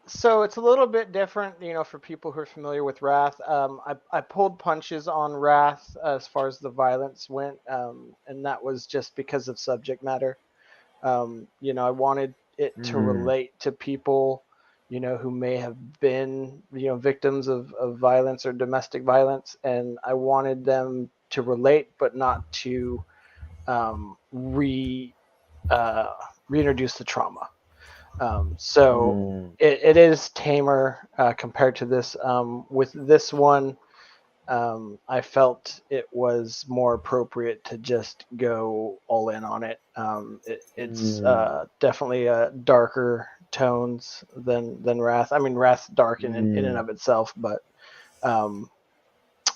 So it's a little bit different, for people who are familiar with Wrath. I pulled punches on Wrath as far as the violence went, and that was just because of subject matter. I wanted it to relate to people, who may have been, victims of violence or domestic violence. And I wanted them to relate, but not to reintroduce the trauma. So it is tamer compared to this. With this one, I felt it was more appropriate to just go all in on it. It's definitely darker tones than Wrath. I mean, Wrath's dark in and of itself, but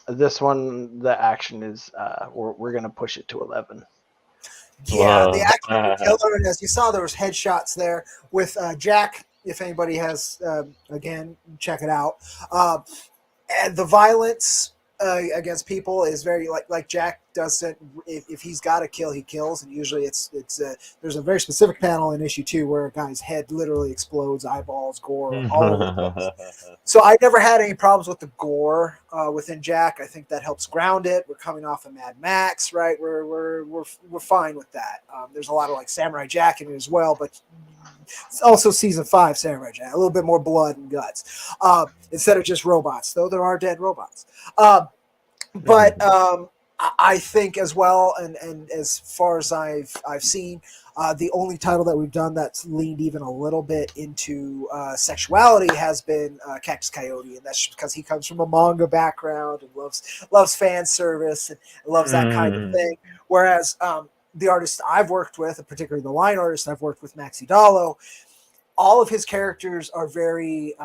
this one, the action is we're gonna push it to 11. Yeah, the action was killer, and as you saw, there was headshots there with Jack. If anybody has, again, check it out. And the violence against people is very like Jack does it. If he's got to kill, he kills, and usually it's there's a very specific panel in issue 2 where a guy's head literally explodes, eyeballs, gore, all over the place. So I never had any problems with the gore within Jack. I think that helps ground it. We're coming off of Mad Max, right? We're fine with that. There's a lot of like Samurai Jack in it as well, but it's also season 5 Samurai Jack, a little bit more blood and guts instead of just robots, though there are dead robots. But I think as well, and as far as I've seen, the only title that we've done that's leaned even a little bit into sexuality has been Cactus Coyote, and that's because he comes from a manga background and loves fan service and loves that kind of thing. Whereas the artists I've worked with, and particularly the line artist I've worked with, Maxi Dallo, all of his characters are very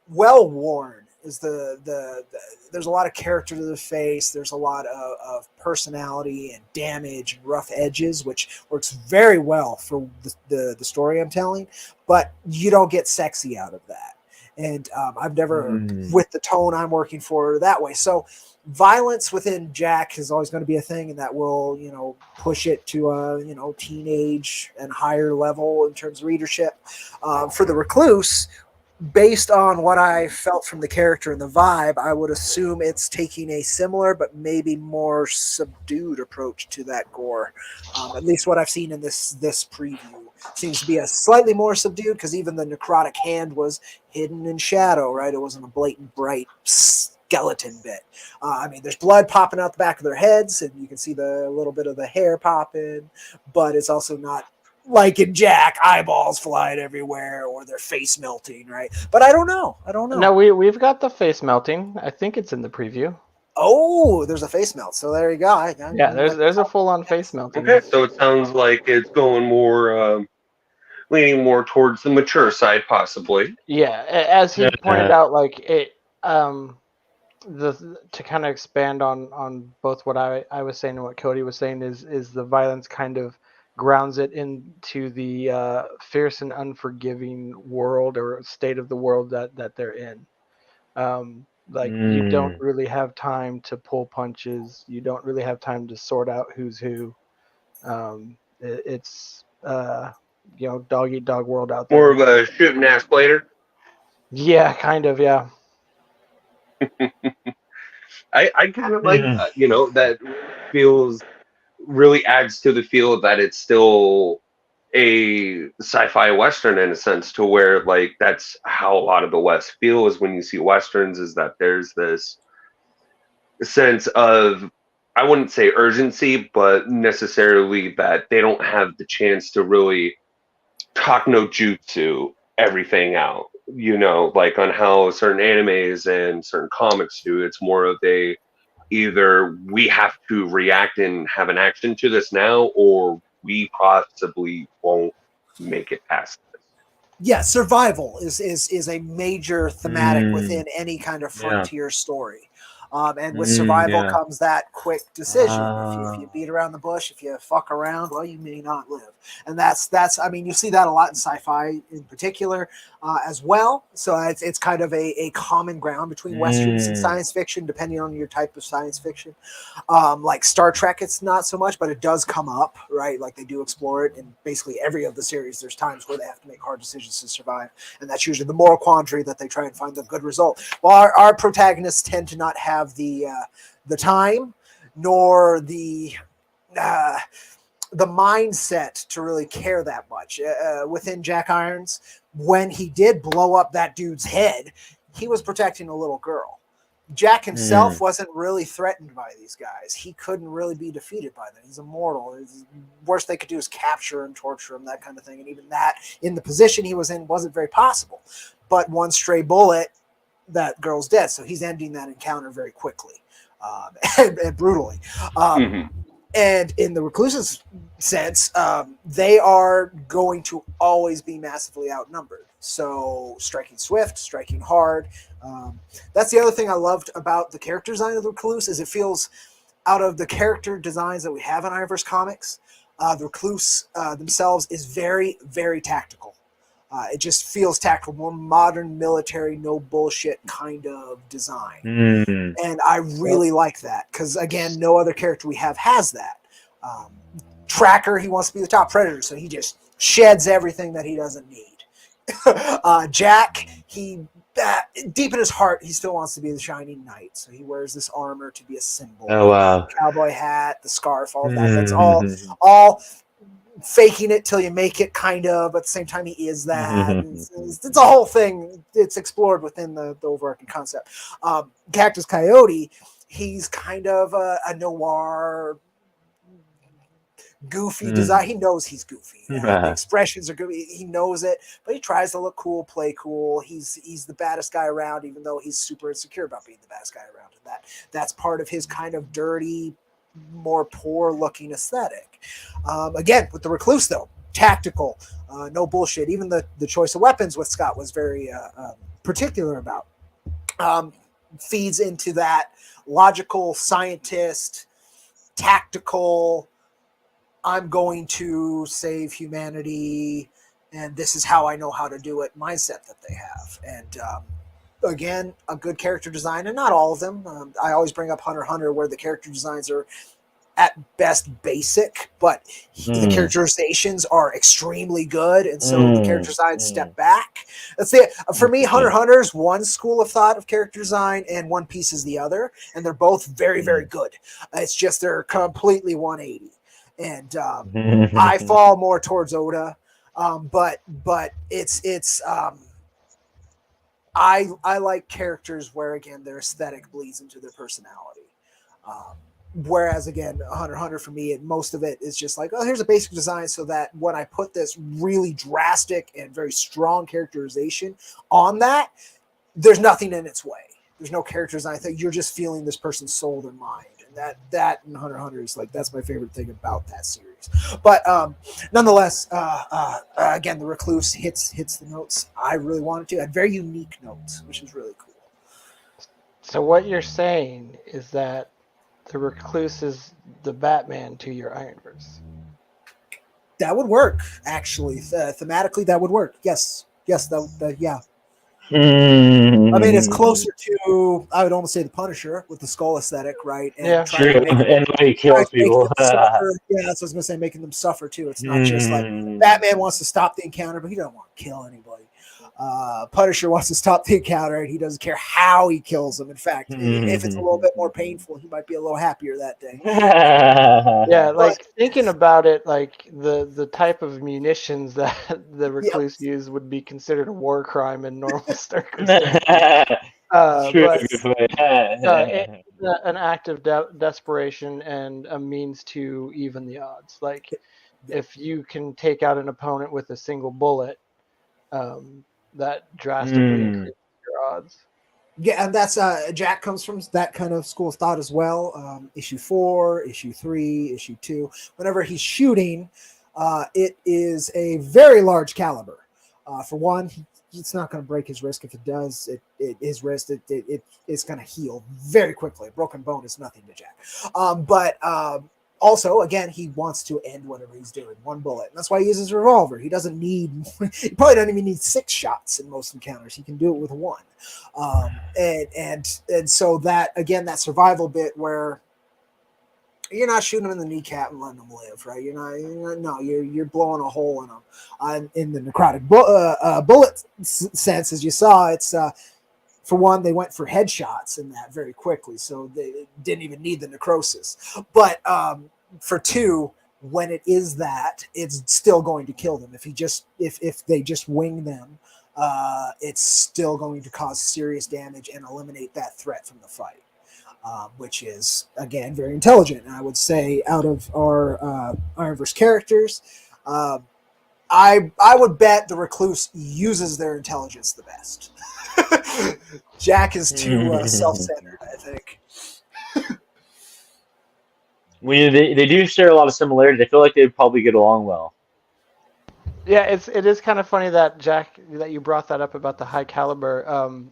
well worn. There's a lot of character to the face. There's a lot of personality and damage and rough edges, which works very well for the story I'm telling. But you don't get sexy out of that, and I've never with the tone I'm working for that way. So violence within Jack is always going to be a thing, and that will push it to a teenage and higher level in terms of readership. For the Recluse, based on what I felt from the character and the vibe, I would assume it's taking a similar but maybe more subdued approach to that gore. At least what I've seen in this preview seems to be a slightly more subdued, because even the necrotic hand was hidden in shadow, right? It wasn't a blatant, bright skeleton bit. I mean, there's blood popping out the back of their heads, and you can see the little bit of the hair popping, but it's also not like in Jack, eyeballs flying everywhere or their face melting, right? But I don't know. No, we've got the face melting. I think it's in the preview. Oh, there's a face melt. So there you go. There's a full-on face melting. Okay, so it sounds like it's going more, leaning more towards the mature side, possibly. Yeah, as he pointed out, like it, to kind of expand on both what I was saying and what Cody was saying is the violence kind of grounds it into the fierce and unforgiving world or state of the world that they're in. You don't really have time to pull punches. You don't really have time to sort out who's who. It's dog eat dog world out there. More of a shoot and ask later. Yeah, kind of. Yeah. I kind of like that feels really adds to the feel that it's still a sci-fi western in a sense, to where like that's how a lot of the West feels when you see westerns, is that there's this sense of, I wouldn't say urgency, but necessarily that they don't have the chance to really talk no jutsu everything out, like on how certain animes and certain comics do. It's more of a, either we have to react and have an action to this now, or we possibly won't make it past this. Yeah, survival is a major thematic within any kind of frontier story. And with survival comes that quick decision. If you beat around the bush, if you fuck around, well, you may not live. And that's I mean, you see that a lot in sci-fi in particular as well. So it's kind of a common ground between Westerns and science fiction, depending on your type of science fiction. Like Star Trek, it's not so much, but it does come up, right? Like they do explore it in basically every of the series. There's times where they have to make hard decisions to survive. And that's usually the moral quandary that they try and find the good result. Well, our protagonists tend to not have the time nor the the mindset to really care that much within Jack Irons. When he did blow up that dude's head, he was protecting a little girl. Jack himself wasn't really threatened by these guys. He couldn't really be defeated by them. He's immortal. The worst they could do is capture him, torture him, that kind of thing. And even that, in the position he was in, wasn't very possible. But one stray bullet, that girl's dead. So he's ending that encounter very quickly and brutally. And in the Recluse's sense, they are going to always be massively outnumbered. So striking swift, striking hard. That's the other thing I loved about the character design of the Recluse is it feels, out of the character designs that we have in Ironverse comics, the Recluse themselves is very, very tactical. It just feels tactical, more modern military, no bullshit kind of design. And I really like that because, again, no other character we have has that. Tracker, he wants to be the top predator, so he just sheds everything that he doesn't need. Jack, he deep in his heart, he still wants to be the shining knight, so he wears this armor to be a symbol. Oh wow! Cowboy hat, the scarf, all of that. That's all faking it till you make it, kind of. But at the same time, he is that. It's a whole thing. It's explored within the overarching concept. Cactus Coyote, he's kind of a noir, goofy design. He knows he's goofy. The expressions are goofy. He knows it, but he tries to look cool, play cool. He's the baddest guy around, even though he's super insecure about being the baddest guy around. And that's part of his kind of dirty, more poor looking aesthetic. Again, with the Recluse though, tactical, no bullshit. Even the choice of weapons with Scott was very particular about. Feeds into that logical, scientist, tactical, I'm going to save humanity and this is how I know how to do it mindset that they have. And again, a good character design, and not all of them. I always bring up Hunter x Hunter, where the character designs are at best basic, but the characterizations are extremely good, and so the character designs step back. That's it. For me, Hunter x Hunter is one school of thought of character design, and One Piece is the other, and they're both very, very good. It's just they're completely 180. And I fall more towards Oda, but it's I like characters where, again, their aesthetic bleeds into their personality. Whereas, again, Hunter x Hunter, for me, most of it is just like, oh, here's a basic design so that when I put this really drastic and very strong characterization on that, there's nothing in its way. There's no character design. I think you're just feeling this person's soul and mind. And that in Hunter x Hunter is like, that's my favorite thing about that series. But nonetheless, again, the Recluse hits the notes I really wanted to. Had very unique notes, which is really cool. So what you're saying is that the Recluse is the Batman to your Ironverse. That would work, actually. Thematically, that would work. Yes, yeah. I mean, it's closer to, I would almost say, the Punisher with the skull aesthetic, right? And yeah, true. And he kills people. Yeah, that's what I was going to say, making them suffer too. It's not just like Batman wants to stop the encounter, but he doesn't want to kill anybody. Punisher wants to stop the encounter, and he doesn't care how he kills them. In fact, if it's a little bit more painful, he might be a little happier that day. Yeah, like thinking about it, like the type of munitions that the Recluse used would be considered a war crime in normal circumstances. An act of desperation and a means to even the odds. Like if you can take out an opponent with a single bullet, that drastically increases your odds. Yeah, and that's Jack comes from that kind of school of thought as well. Issue 4, issue 3, issue 2. Whenever he's shooting, it is a very large caliber. For one, it's not going to break his wrist. If it does, his wrist it's going to heal very quickly. A broken bone is nothing to Jack. But also, again, he wants to end whatever he's doing. One bullet. And that's why he uses a revolver. He doesn't need, he probably doesn't even need 6 shots in most encounters. He can do it with 1. And so that, again, that survival bit where you're not shooting him in the kneecap and letting him live, right? You're blowing a hole in him. In the necrotic bullet sense, as you saw, it's, for one, they went for headshots in that very quickly, so they didn't even need the necrosis. But for 2, when it is that, it's still going to kill them. If they just wing them, it's still going to cause serious damage and eliminate that threat from the fight, which is, again, very intelligent. And I would say out of our Ironverse characters, I would bet the Recluse uses their intelligence the best. Jack is too self-centered, I think. They do share a lot of similarities. I feel like they'd probably get along well. Yeah, it is kind of funny that Jack, that you brought that up about the high caliber.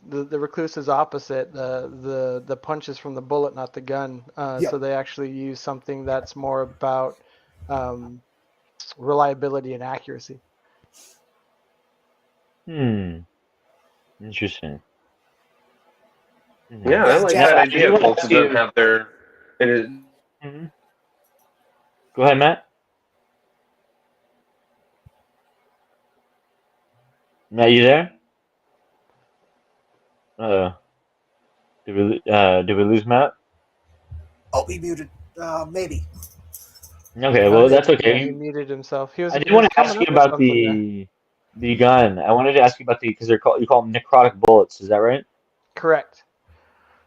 The Recluse is opposite. The punch is from the bullet, not the gun. So they actually use something that's more about reliability and accuracy. Interesting. Yeah, I like that idea. Both of them have their. Go ahead, Matt. Matt, you there? Did we lose Matt? Oh, he muted. Maybe. Okay, well that's okay. Yeah, he muted himself. I did want to ask you about the gun. I wanted to ask you about because you call them necrotic bullets. Is that right? Correct.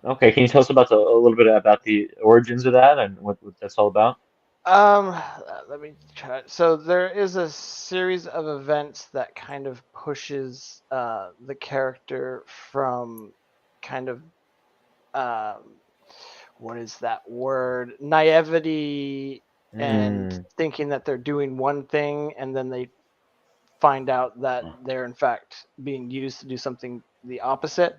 Okay, can you tell us about a little bit about the origins of that and what that's all about? Let me try. So there is a series of events that kind of pushes the character from kind of what is that word? Naivety and thinking that they're doing one thing, and then they find out that they're in fact being used to do something the opposite.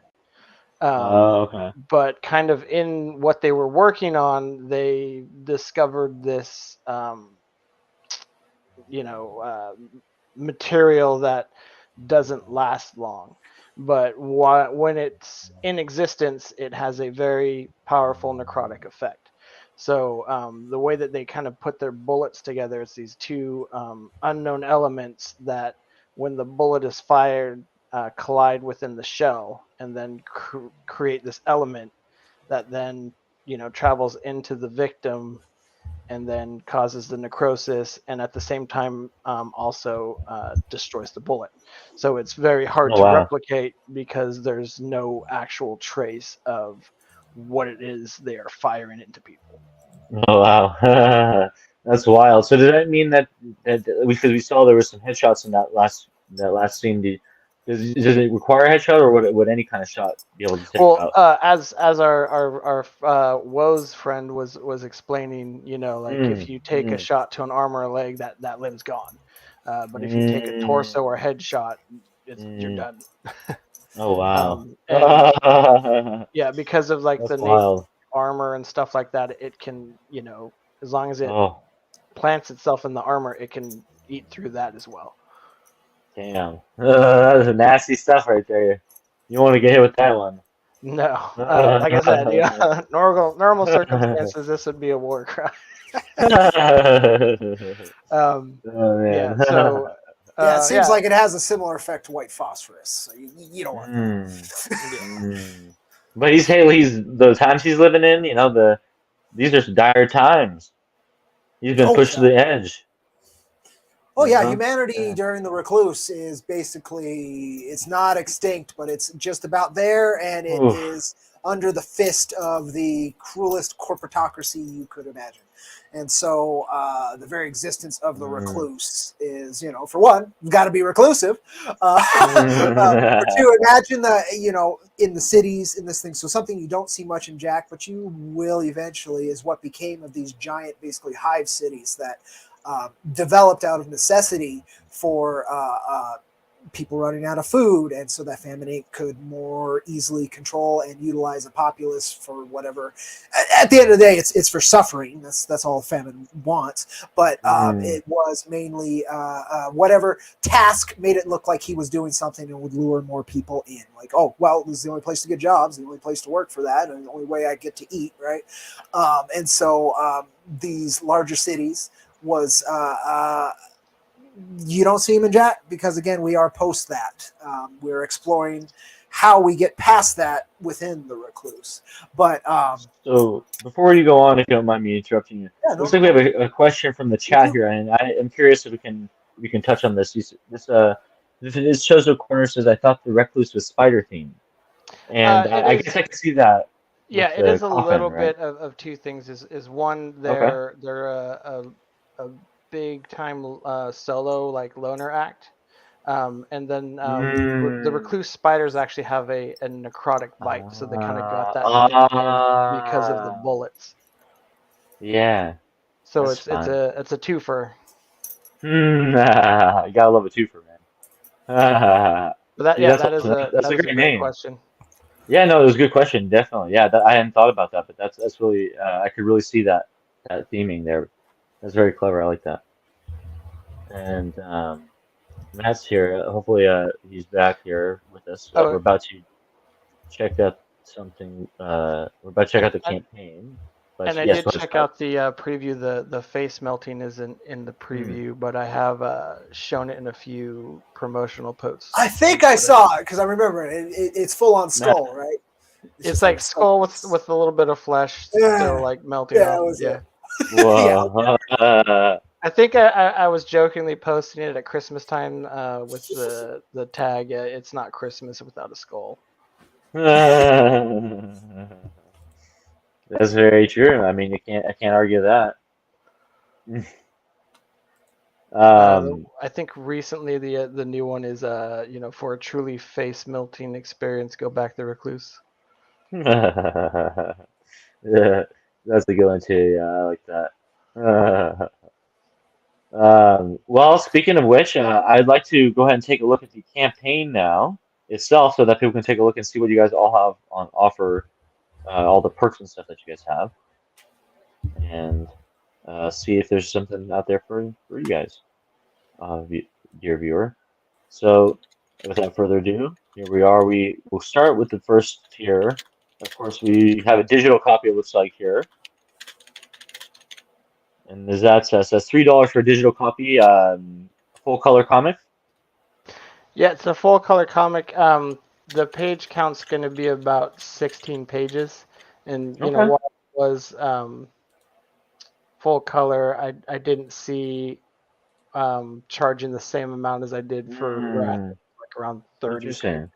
Okay. But kind of in what they were working on, they discovered this, material that doesn't last long. But when it's in existence, it has a very powerful necrotic effect. So the way that they kind of put their bullets together is these two unknown elements that, when the bullet is fired, collide within the shell and then create this element that then travels into the victim and then causes the necrosis, and at the same time also destroys the bullet. So it's very hard to replicate because there's no actual trace of what it is they are firing into people. Oh wow, that's wild. So does that mean that because we saw there were some headshots in that last scene? Does it require a headshot, or would any kind of shot be able to take it out? As our Woe's friend was explaining, if you take a shot to an arm or a leg, that limb's gone. But if you take a torso or headshot, you're done. Oh wow! Yeah, because of That's the wild. armor and stuff like that, it can, as long as it plants itself in the armor, it can eat through that as well. Damn, that was nasty stuff right there. You want to get hit with that one? No, like I said, normal circumstances, this would be a war crime. Oh man. Yeah, so it seems like it has a similar effect to white phosphorus. So you don't want that. But he's the times he's living in. These are dire times. He's been pushed to the edge. Oh yeah, humanity during the Recluse is basically, it's not extinct, but it's just about there, and it is under the fist of the cruelest corporatocracy you could imagine. And so the very existence of the Recluse is, for one, you've got to be reclusive. For two, imagine in the cities, in this thing. So something you don't see much in Jack, but you will eventually, is what became of these giant, basically hive cities that developed out of necessity for people running out of food, and so that Famine Inc. could more easily control and utilize a populace for whatever. At the end of the day, it's for suffering. That's all Famine wants. But it was mainly whatever task made it look like he was doing something and would lure more people in. Like, oh, well, this is the only place to get jobs, the only place to work for that, and the only way I get to eat, right? And so these larger cities was you don't see him in Jack because, again, we are post that. We're exploring how we get past that within the Recluse. But So before you go on, if you don't mind me interrupting you, yeah, looks like we have a question from the chat here, and I am curious if we can touch on this. This shows a corner says I thought the Recluse was spider themed, and I guess I can see that. Yeah, with it the is a coffin, little right? bit of two things. Is one, Okay. they're a big time solo like loner act, and then the Recluse spiders actually have a necrotic bite, so they kind of got that nickname because of the bullets. Yeah, So that's it's fun. a twofer. You gotta love a twofer, man. But Dude, that's that a is a great great name. question. Yeah, no, it was a good question, definitely. Yeah, I hadn't thought about that, but that's really I could really see that theming there. That's very clever. I like that. And Matt's here. Hopefully, he's back here with us. We're Oh, about to check out something. We're about to check out the and campaign. But and I yes, did go ahead, check Scott. out the preview. The face melting isn't in the Hmm. preview, but I have shown it in a few promotional posts. I think I saw it because I remember it's full on skull, right? It's like skull with a little bit of flesh still like melting Yeah, off. that was it. Whoa. I think I was jokingly posting it at Christmas time with the tag. It's not Christmas without a skull. That's very true. I mean, I can't argue that. I think recently the new one is for a truly face melting experience, go back to Recluse. Yeah, that's a good one too. Yeah, I like that. Well, speaking of which, I'd like to go ahead and take a look at the campaign now itself, so that people can take a look and see what you guys all have on offer, all the perks and stuff that you guys have, and see if there's something out there for you guys, dear viewer. So, without further ado, here we are. We'll start with the first tier. Of course, we have a digital copy. It looks like here. And is that says $3 for a digital copy, full color comic. Yeah, it's a full color comic. The page count's going to be about 16 pages, and Okay. while it was full color, I didn't see charging the same amount as I did for Wrath, like around 30. Interesting.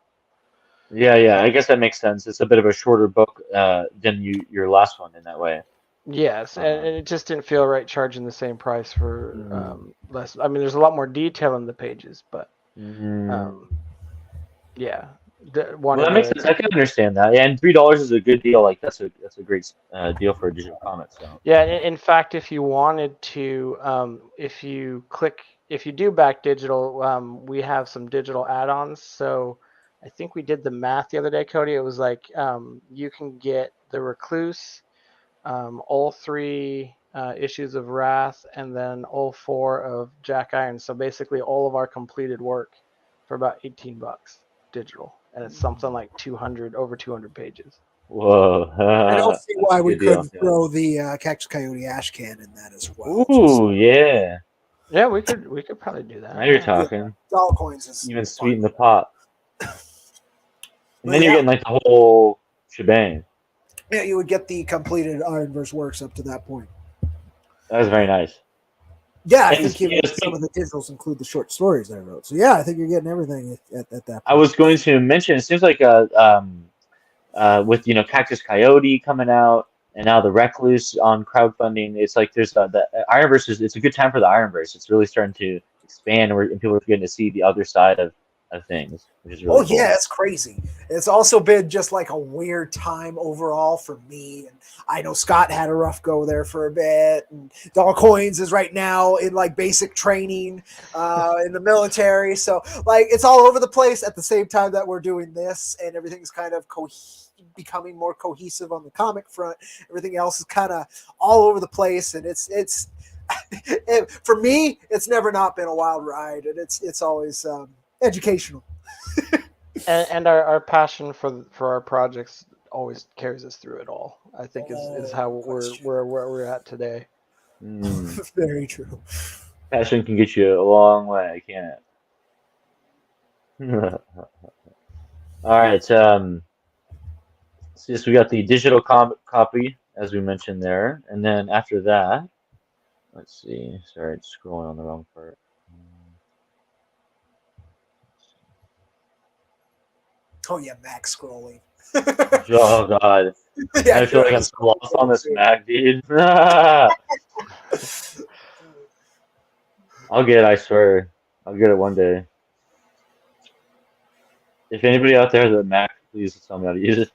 Yeah. I guess that makes sense. It's a bit of a shorter book than your last one in that way. Yes, and it just didn't feel right charging the same price for less. I mean, there's a lot more detail in the pages, but yeah. Well, that makes sense. I can understand that. Yeah, and $3 is a good deal. Like that's a great deal for a digital comic. So yeah, in fact, if you wanted to, if you do back digital, we have some digital add-ons. So I think we did the math the other day, Cody. It was like you can get the Recluse, all 3 issues of Wrath, and then all 4 of Jack Iron. So basically, all of our completed work for about $18 digital, and it's something like over 200 pages. whoa. I don't see why we couldn't Yeah. throw the Cactus Coyote Ash Can in that as well. Ooh, yeah. Yeah, we could probably do that. Now you're talking. Dollar coins is Even sweeten the pot. And Well, then you're yeah. getting like the whole shebang. Yeah, you would get the completed Ironverse works up to that point. That was very nice. Yeah, I And think even some of the digitals include the short stories that I wrote. So yeah, I think you're getting everything at that point. I was going to mention, it seems like with Cactus Coyote coming out and now the Recluse on crowdfunding, it's like there's the Ironverse it's a good time for the Ironverse. It's really starting to expand, and people are getting to see the other side of things, which is really cool. Yeah, it's crazy. It's also been just like a weird time overall for me. And I know Scott had a rough go there for a bit. And Dollar Coins is right now in like basic training in the military. So like it's all over the place at the same time that we're doing this, and everything's kind of becoming more cohesive on the comic front. Everything else is kind of all over the place, and it's for me, it's never not been a wild ride, and it's always educational. and our passion for our projects always carries us through it all. I think is how we're where we're at today. Very true. Passion can get you a long way, can't it? All right. So we got the digital copy, as we mentioned there, and then after that, let's see. Sorry, it's scrolling on the wrong part. Oh yeah, Max scrolling. Oh God, Yeah, I feel you're like on I'm the so lost on this scroll. Mac, dude. I'll get it, I swear. I'll get it one day. If anybody out there has a Mac, please tell me how to use it.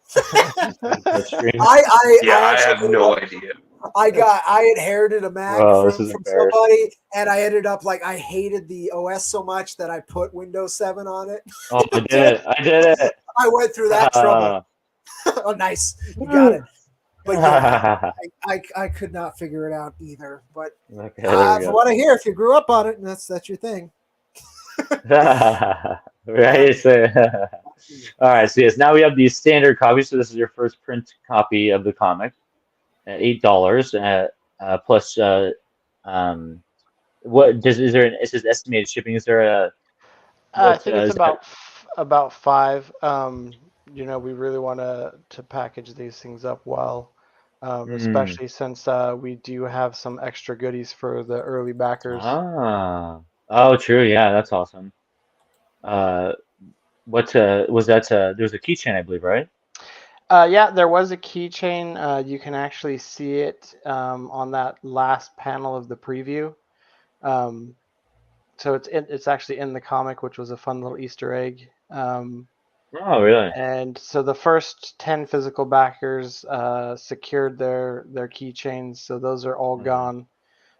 Touchscreen. I Yeah, I actually have no idea. I inherited a Mac Bro, this from is embarrassing. somebody, and I ended up like I hated the OS so much that I put Windows 7 on it. Oh, I did it. I did it. I went through that trouble. Oh, nice, you got it. But yeah, I could not figure it out either. But Okay, there we from go. what I hear, if you grew up on it, and that's your thing. Right. So, all right. So yes, now we have the standard copy. So this is your first print copy of the comic at $8. Plus, um, what does is there? It says estimated shipping. Is there a I what think it's is that? about 5. You know, we really want to package these things up well, Hmm. especially since we do have some extra goodies for the early backers. Ah. Oh, true. Yeah, that's awesome. Uh, what was that? There was a keychain, I believe, right? Yeah, there was a keychain. You can actually see it on that last panel of the preview. Um, so it's actually in the comic, which was a fun little Easter egg. Oh, really? And so the first 10 physical backers secured their keychains, so those are all Mhm. gone.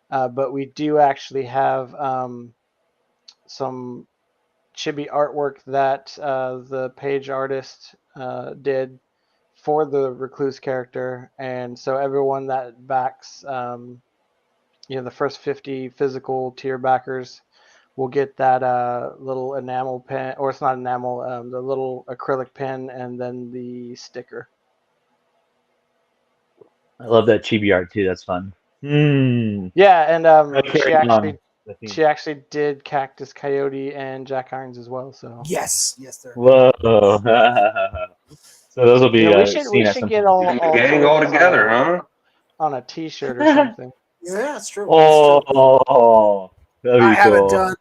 But we do actually have some chibi artwork that the page artist did for the Recluse character, and so everyone that backs, the first 50 physical tier backers will get that little enamel pen, or it's not enamel, the little acrylic pen, and then the sticker. I love that chibi art too. That's fun. Hmm. Yeah, and Carry on. The theme. she actually did Cactus Coyote and Jack Irons as well. So Yes, they're Whoa. So those will you be know, we seen at should some get point in the future. all Gang 4 of all these together, huh? on a T-shirt or something. yeah, that's true. That's true. Oh, that'd I be haven't cool. done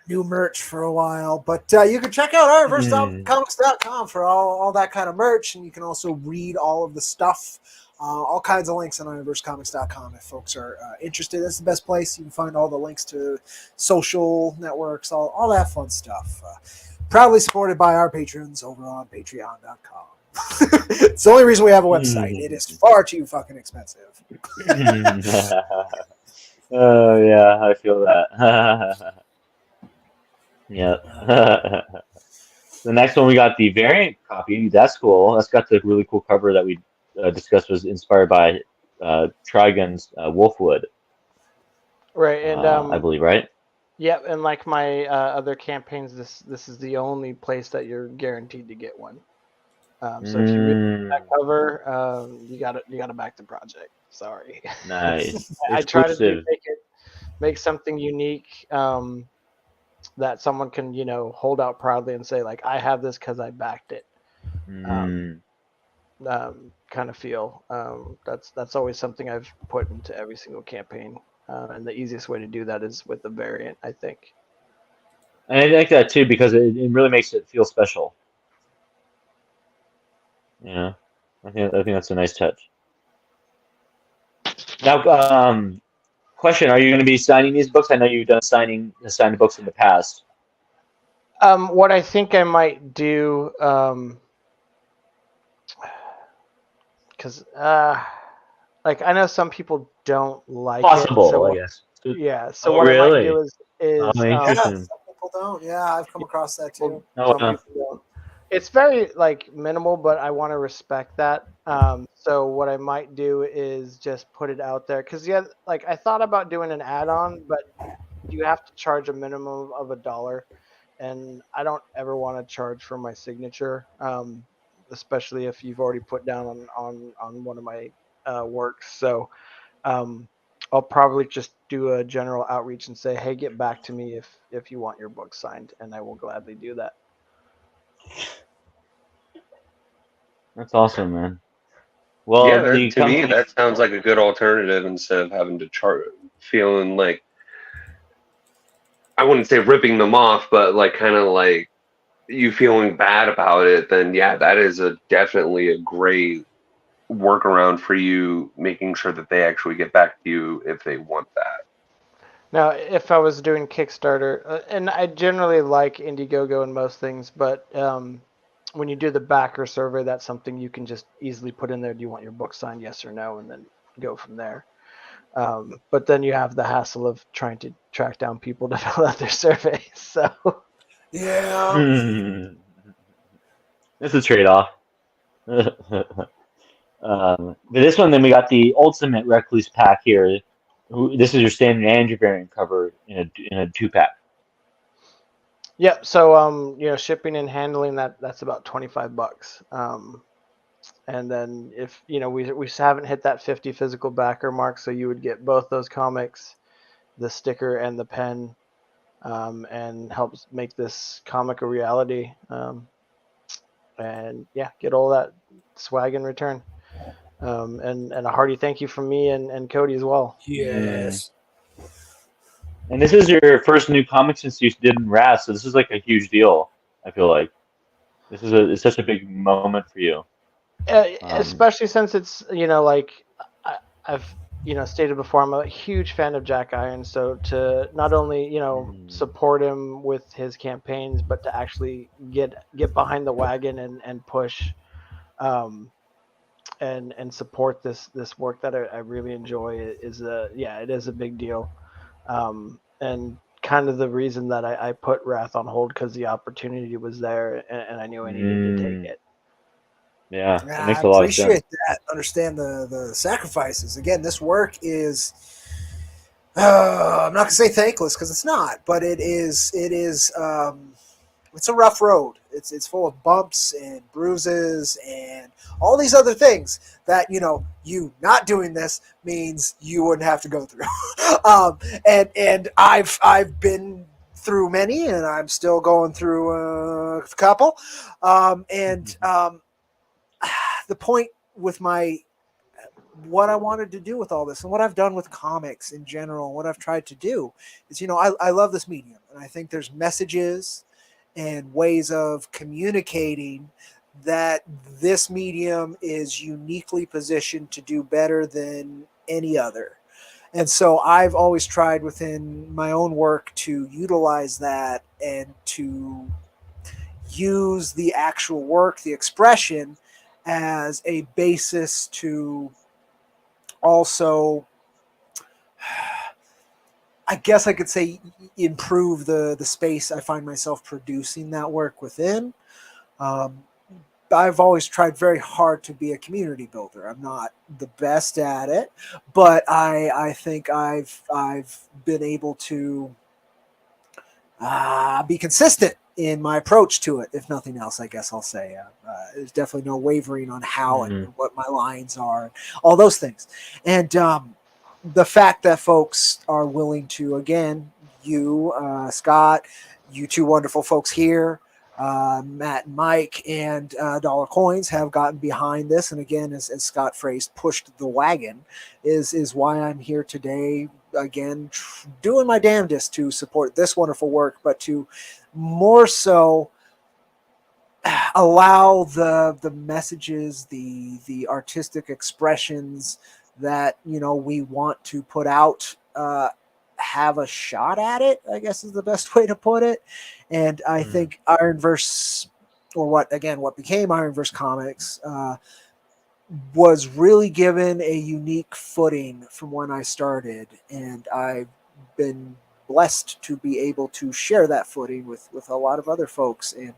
new merch for a while, but you can check out Hmm. ironverse.comics.com for all that kind of merch, and you can also read all of the stuff, all kinds of links on ironversecomics.com if folks are interested. That's the best place. You can find all the links to social networks, all that fun stuff. Proudly supported by our patrons over on patreon.com. It's the only reason we have a website. It is far too fucking expensive. Oh yeah, I feel that. Yeah. The next one we got the variant copy. That's cool. That's got the really cool cover that we discussed. Was inspired by Trigun's Wolfwood, Right, and I believe, right? yeah, and like my other campaigns, this is the only place that you're guaranteed to get one. So if you really want Mm, that cover, you gotta back the project. Sorry, nice. I try to Exclusive. make something unique, that someone can hold out proudly and say like I have this because I backed it. Um, Mm, kind of feel. That's always something I've put into every single campaign, and the easiest way to do that is with the variant, I think. and I like that too because it really makes it feel special. Yeah, I think that's a nice touch. Now, question: Are you going to be signing these books? I know you've done signed books in the past. What I think I might do, because like I know some people don't like it, so Possible, I what? guess. Yeah, so Oh, what I might do really? is Oh, Yeah, interesting. some people don't. Yeah, I've come across that well, too. Oh, some people don't. It's very like minimal, but I want to respect that. So what I might do is just put it out there because yeah, like I thought about doing an add-on, but you have to charge a minimum of $1, and I don't ever want to charge for my signature, especially if you've already put down on one of my works. So um, I'll probably just do a general outreach and say, hey, get back to me if you want your book signed, and I will gladly do that. That's awesome, man. Well, Yeah, the to me, company. that sounds like a good alternative instead of having to feeling like, I wouldn't say ripping them off, but like kind of like you feeling bad about it. Then yeah, that is definitely a great workaround for you, making sure that they actually get back to you if they want that. Now, if I was doing Kickstarter, and I generally like Indiegogo and most things, but when you do the backer survey, that's something you can just easily put in there. Do you want your book signed, yes or no, and then go from there. But then you have the hassle of trying to track down people to fill out their survey. So Yeah. Hmm. It's a trade-off. But this one, then we got the Ultimate Recluse pack here. This is your standard and your variant cover in a 2-pack. yeah, so shipping and handling that's about $25. And then if we haven't hit that 50 physical backer mark, so you would get both those comics, the sticker and the pen, and helps make this comic a reality. And yeah, get all that swag in return. And a hearty thank you from me and Cody as well. Mm. Yes. And this is your first new comic since you did in RAS, so this is like a huge deal. I feel like it's such a big moment for you. Especially since it's like I've stated before, I'm a huge fan of Jack Irons. So to not only Mhm. support him with his campaigns, but to actually get behind the wagon and push, um, and support this work that I really enjoy is it is a big deal, and kind of the reason that I put Wrath on hold, because the opportunity was there, and I knew I needed to take Mm. it. Yeah, that I makes a lot of sense. appreciate that. Understand the sacrifices. Again, this work is. I'm not gonna say thankless because it's not, but it is. It is. It's a rough road. It's full of bumps and bruises and all these other things that you not doing this means you wouldn't have to go through. And I've been through many, and I'm still going through a couple. And the point with my what I wanted to do with all this and what I've done with comics in general, what I've tried to do is, I love this medium, and I think there's messages and ways of communicating that this medium is uniquely positioned to do better than any other. And so I've always tried within my own work to utilize that and to use the actual work, the expression, as a basis to also, I guess I could say, improve the space I find myself producing that work within. Um, I've always tried very hard to be a community builder. I'm not the best at it, but I think I've been able to be consistent in my approach to it. If nothing else, I guess I'll say there's definitely no wavering on how and Mhm. what my lines are, all those things, and the fact that folks are willing to, again, you, Scott, you two wonderful folks here, Matt and Mike, and Dollar Coins have gotten behind this, and again, as Scott phrased, pushed the wagon, is why I'm here today. Again, doing my damnedest to support this wonderful work, but to more so allow the messages, the artistic expressions that we want to put out, have a shot at it, I guess is the best way to put it. And I Mhm. think Ironverse, or what became Ironverse Comics, was really given a unique footing from when I started, and I've been blessed to be able to share that footing with a lot of other folks. And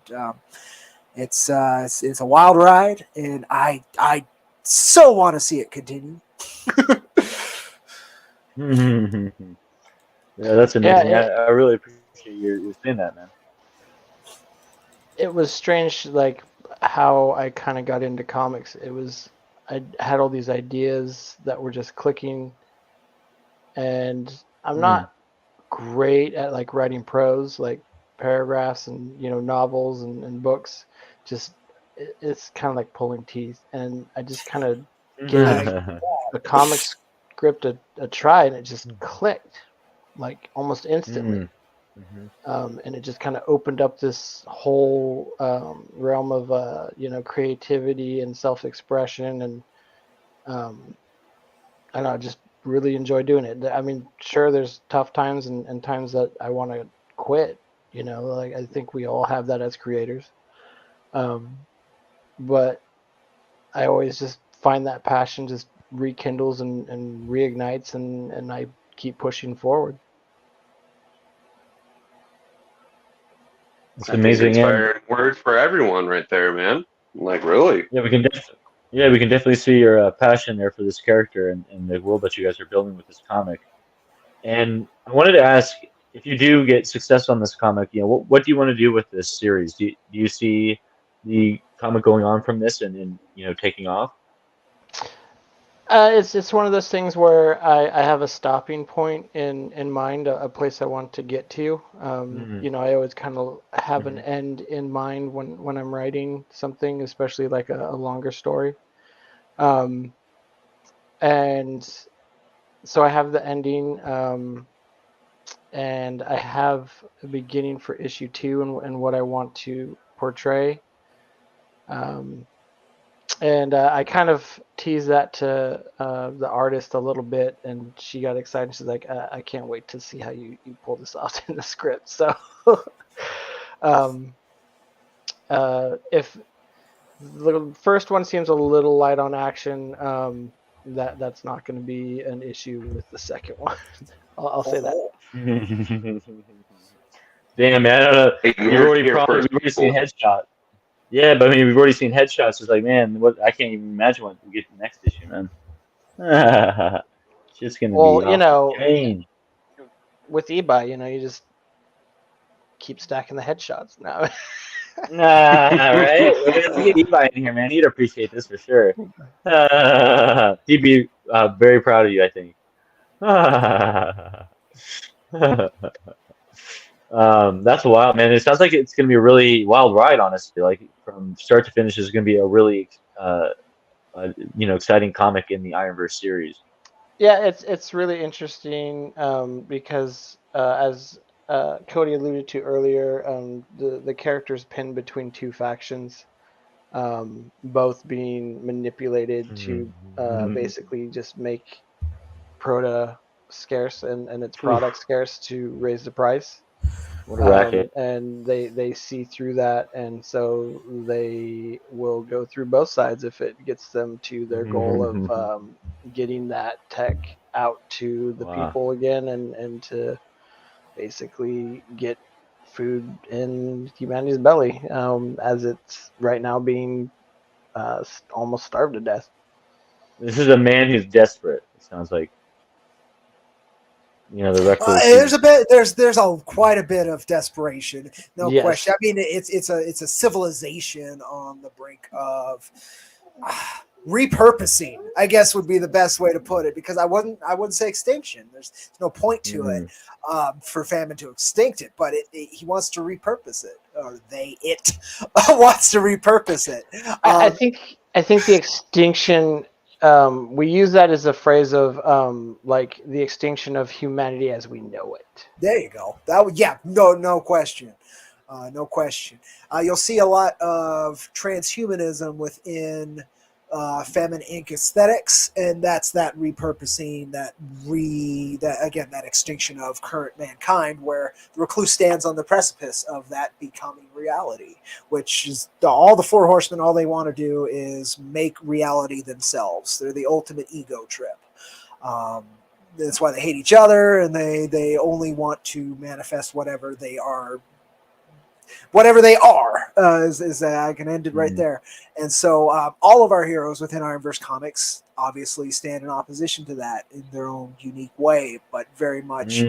it's a wild ride, and I so want to see it continue. Mhm. Yeah, that's Yeah, amazing. I really appreciate your saying that, man. it was strange, like how I kind of got into comics. I had all these ideas that were just clicking, and I'm Mm. not great at like writing prose, like paragraphs and novels and books. Just it's kind of like pulling teeth, and I just kind of gave Mhm. a comic script a try, and it just clicked like almost instantly. Mhm. And it just kind of opened up this whole realm of creativity and self-expression, and I don't know, I just really enjoy doing it. I mean, sure, there's tough times and times that I want to quit. Like I think we all have that as creators. Um, but I always just find that passion just rekindles and reignites, and I keep pushing forward. It's I think amazing, and inspiring words for everyone right there, man. Like really. yeah, we can definitely see your passion there for this character and the world that you guys are building with this comic. And I wanted to ask if you do get success on this comic, what do you want to do with this series? Do you see the comic going on from this and taking off? It's one of those things where I have a stopping point in mind, a place I want to get to. Mm-hmm. I always kind of have an Mm-hmm. end in mind when I'm writing something, especially like a longer story. Um, and so I have the ending, and I have a beginning for issue 2 and what I want to portray. Um, and I kind of teased that to the artist a little bit, and she got excited. She's like, I can't wait to see how you pull this off in the script. So um, if the first one seems a little light on action, that's not going to be an issue with the second one. I'll say that. Damn, man, I don't know. Hey, you heard it here first, We've already seen people. headshots. Yeah, but I mean, we've already seen headshots. It's like, man, what I can't even imagine what we get next issue, man. Shit's gonna be Well, off the chain. with eBay, you just keep stacking the headshots now. Nah, right? Let's get Levi in here, man. He'd appreciate this for sure. He'd be very proud of you, I think. That's wild, man. It sounds like it's gonna be a really wild ride, honestly. Like from start to finish, is gonna be a really, exciting comic in the Ironverse series. Yeah, it's really interesting because as Cody alluded to earlier, the characters pinned between two factions, both being manipulated to basically just make Proto scarce and its Oof, product scarce to raise the price. what a racket. And they see through that, and so they will go through both sides if it gets them to their goal of getting that tech out to the Wow. people again, and to basically get food in humanity's belly, as it's right now being almost starved to death. This is a man who's desperate, it sounds like. The Recluse. There's quite a bit of desperation, no question. I mean, it's a civilization on the brink of repurposing, I guess would be the best way to put it, because I wouldn't say extinction. There's no point to it for famine to extinct it, but he wants to repurpose it, or it wants to repurpose it. I think the extinction. We use that as a phrase of like the extinction of humanity as we know it. There you go. No question. No question. You'll see a lot of transhumanism within Femin Inc. aesthetics, and that's that repurposing, that extinction of current mankind, where the Recluse stands on the precipice of that becoming reality, which is all the Four Horsemen, all they want to do is make reality themselves. They're the ultimate ego trip. That's why they hate each other, and they only want to manifest whatever they are. I can end it right there. And so all of our heroes within Ironverse Comics obviously stand in opposition to that in their own unique way, but very much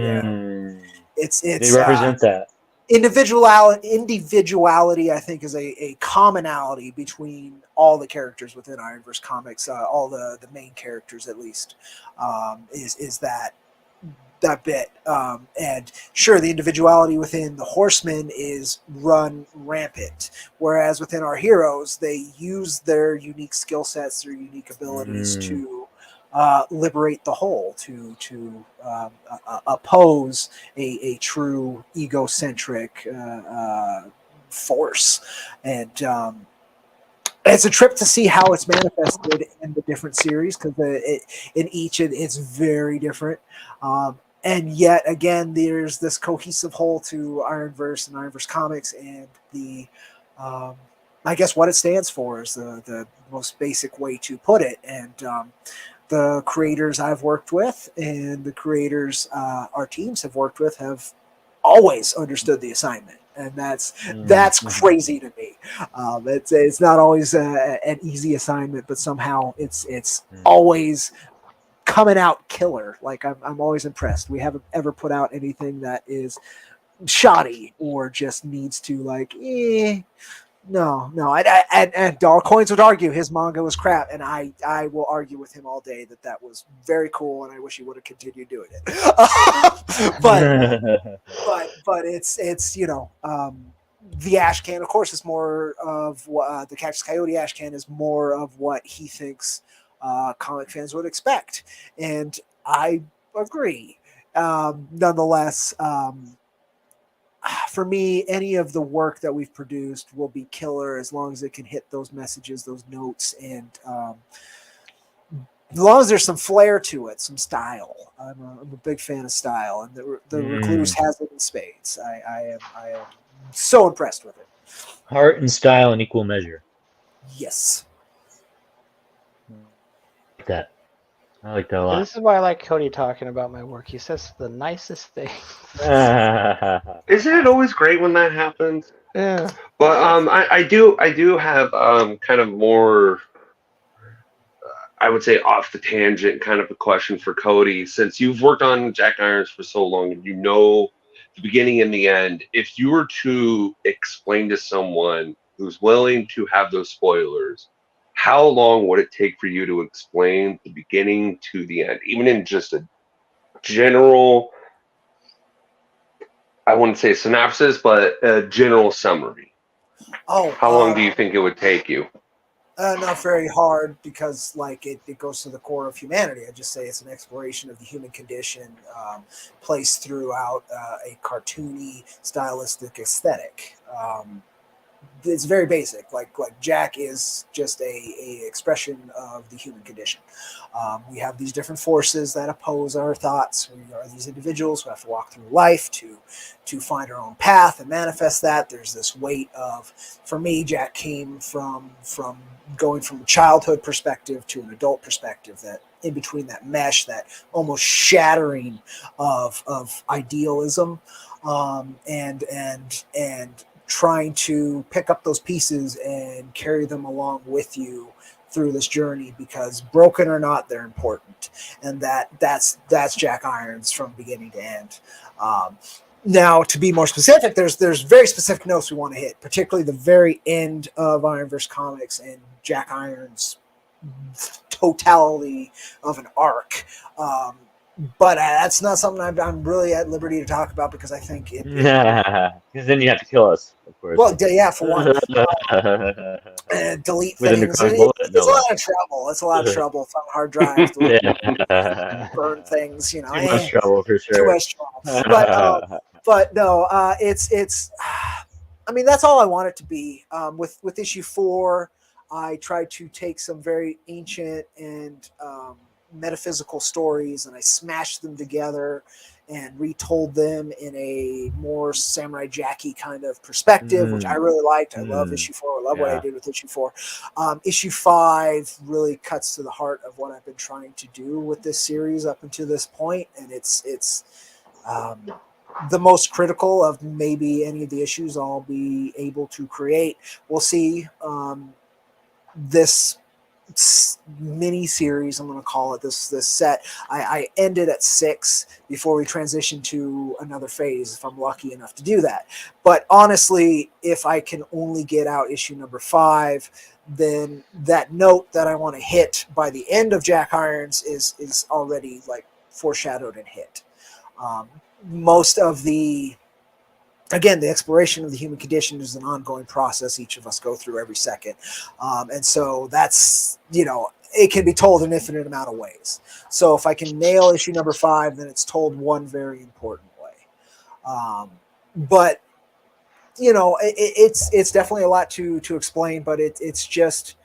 it's they represent that. Individuality, I think, is a commonality between all the characters within Ironverse Comics, all the main characters at least, is that that bit. And sure, the individuality within the Horsemen is run rampant, whereas within our heroes, they use their unique skill sets, their unique abilities to liberate the whole, to oppose a true egocentric force. And it's a trip to see how it's manifested in the different series, because in each it's very different. And yet again, there's this cohesive whole to Ironverse and Ironverse Comics, and the I guess what it stands for is the most basic way to put it. And the creators I've worked with and the creators our teams have worked with have always understood the assignment, and that's crazy to me. It's not always an easy assignment, but somehow it's always coming out killer. Like I'm always impressed. We haven't ever put out anything that is shoddy or just needs to no. And Dollar Coins would argue his manga was crap, and I will argue with him all day that was very cool, and I wish he would have continued doing it. but it's the Ashcan, of course, is more of what the Cactus Coyote Ashcan is more of what he thinks comic fans would expect, and I agree. Nonetheless, for me, any of the work that we've produced will be killer as long as it can hit those messages, those notes, and as long as there's some flair to it, some style. I'm a big fan of style, and the Recluse has it in spades. I am so impressed with it. Heart and style in equal measure. Yes. That. I like that a lot. This is why I like Cody talking about my work. He says the nicest things. Isn't it always great when that happens? Yeah. But I do have kind of more, I would say, off the tangent kind of a question for Cody. Since you've worked on Jack Irons for so long, and you know the beginning and the end, if you were to explain to someone who's willing to have those spoilers, how long would it take for you to explain the beginning to the end, even in just a general, I wouldn't say synopsis, but a general summary? How long do you think it would take you? Not very hard, because it goes to the core of humanity. I just say it's an exploration of the human condition, placed throughout a cartoony, stylistic aesthetic. It's very basic. Like Jack is just a expression of the human condition. We have these different forces that oppose our thoughts. We are these individuals who have to walk through life to find our own path and manifest that. There's this weight of, for me, Jack came from going from a childhood perspective to an adult perspective, that in between that mesh, that almost shattering of idealism, and trying to pick up those pieces and carry them along with you through this journey, because broken or not, they're important. And that's Jack Irons from beginning to end. Now, to be more specific, there's very specific notes we want to hit, particularly the very end of Ironverse Comics and Jack Irons' totality of an arc. But that's not something I'm really at liberty to talk about, because I think it. Because then you have to kill us, of course. Well, yeah, for one. And delete things. It's a lot of trouble. It's a lot of trouble. It's on hard drives. Burn things. Too much trouble, for sure. Too much trouble. But no, it's. I mean, that's all I want it to be. With issue 4, I tried to take some very ancient and metaphysical stories, and I smashed them together and retold them in a more Samurai Jacky kind of perspective, which I really liked. I love issue 4. I love what I did with issue 4. Issue 5 really cuts to the heart of what I've been trying to do with this series up until this point, and it's the most critical of maybe any of the issues I'll be able to create. We'll see. This mini series, I'm going to call it, this set, I ended at 6 before we transitioned to another phase, if I'm lucky enough to do that. But honestly, if I can only get out issue number 5, then that note that I want to hit by the end of Jack Irons is already foreshadowed and hit. Most of the exploration of the human condition is an ongoing process each of us go through every second. And so that's, it can be told an infinite amount of ways. So if I can nail issue number 5, then it's told one very important way. But, it's definitely a lot to explain, but it's just,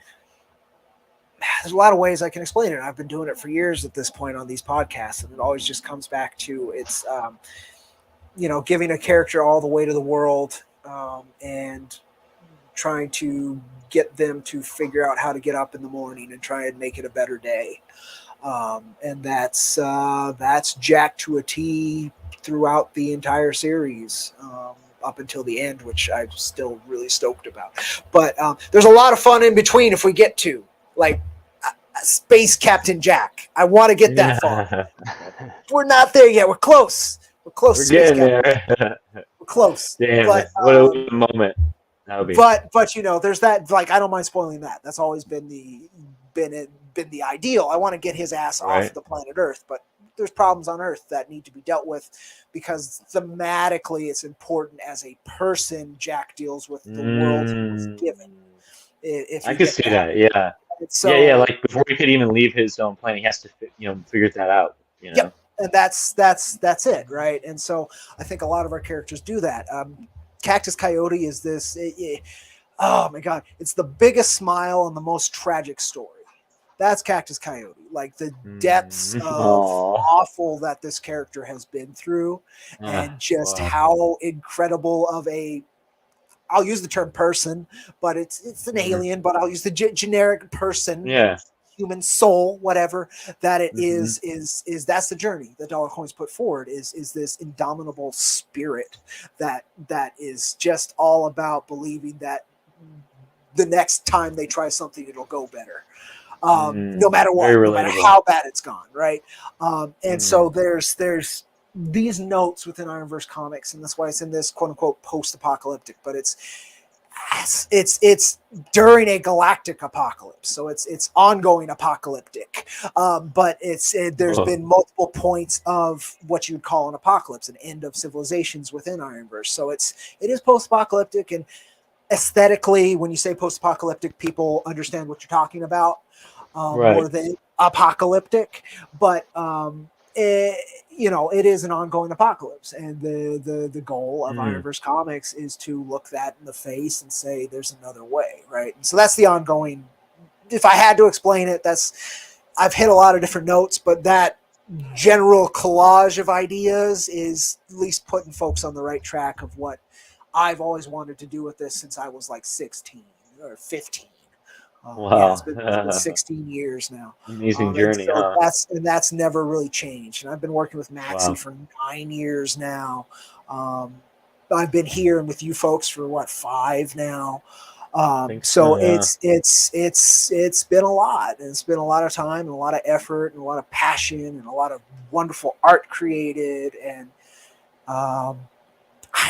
there's a lot of ways I can explain it. I've been doing it for years at this point on these podcasts, and it always just comes back to it's, giving a character all the way to the world, and trying to get them to figure out how to get up in the morning and try and make it a better day. And that's Jack to a T throughout the entire series, up until the end, which I'm still really stoked about. But there's a lot of fun in between if we get to, like, Space Captain Jack. I want to get that far. We're not there yet. We're close. We're close. We're getting there. We're close. Damn, but, what a moment that would be. But there's that. Like, I don't mind spoiling that. That's always been the ideal. I want to get his ass off the planet Earth, but there's problems on Earth that need to be dealt with because thematically it's important as a person. Jack deals with the world he was given. If I can see that, yeah. So, yeah, like before he could even leave his own planet, he has to, figure that out. Yep, and that's it, right? And so I think a lot of our characters do that. Cactus Coyote is this. Oh my God, it's the biggest smile and the most tragic story. That's Cactus Coyote, like the depths of awful that this character has been through, and just how incredible of a. I'll use the term person, but it's an alien, but I'll use the generic person, human soul, whatever that it is that's the journey that Dollar Coins put forward is this indomitable spirit that is just all about believing that the next time they try something, it'll go better. No matter what, no matter how bad it's gone. Right. And so there's these notes within Ironverse comics, and that's why it's in this quote unquote post-apocalyptic, but it's during a galactic apocalypse, so it's ongoing apocalyptic, but there's been multiple points of what you would call an apocalypse, an end of civilizations within Ironverse. So it is post-apocalyptic, and aesthetically, when you say post-apocalyptic, people understand what you're talking about more than apocalyptic, but it is an ongoing apocalypse, and the goal of Ironverse Comics is to look that in the face and say there's another way, right? And so that's the ongoing. If I had to explain it, I've hit a lot of different notes, but that general collage of ideas is at least putting folks on the right track of what I've always wanted to do with this since I was like 16 or 15. Wow. Yeah, it's been 16 years now. Amazing journey. So that's never really changed. And I've been working with Maxie for 9 years now. I've been here and with you folks for 5 now. So it's been a lot. And it's been a lot of time and a lot of effort and a lot of passion and a lot of wonderful art created. And I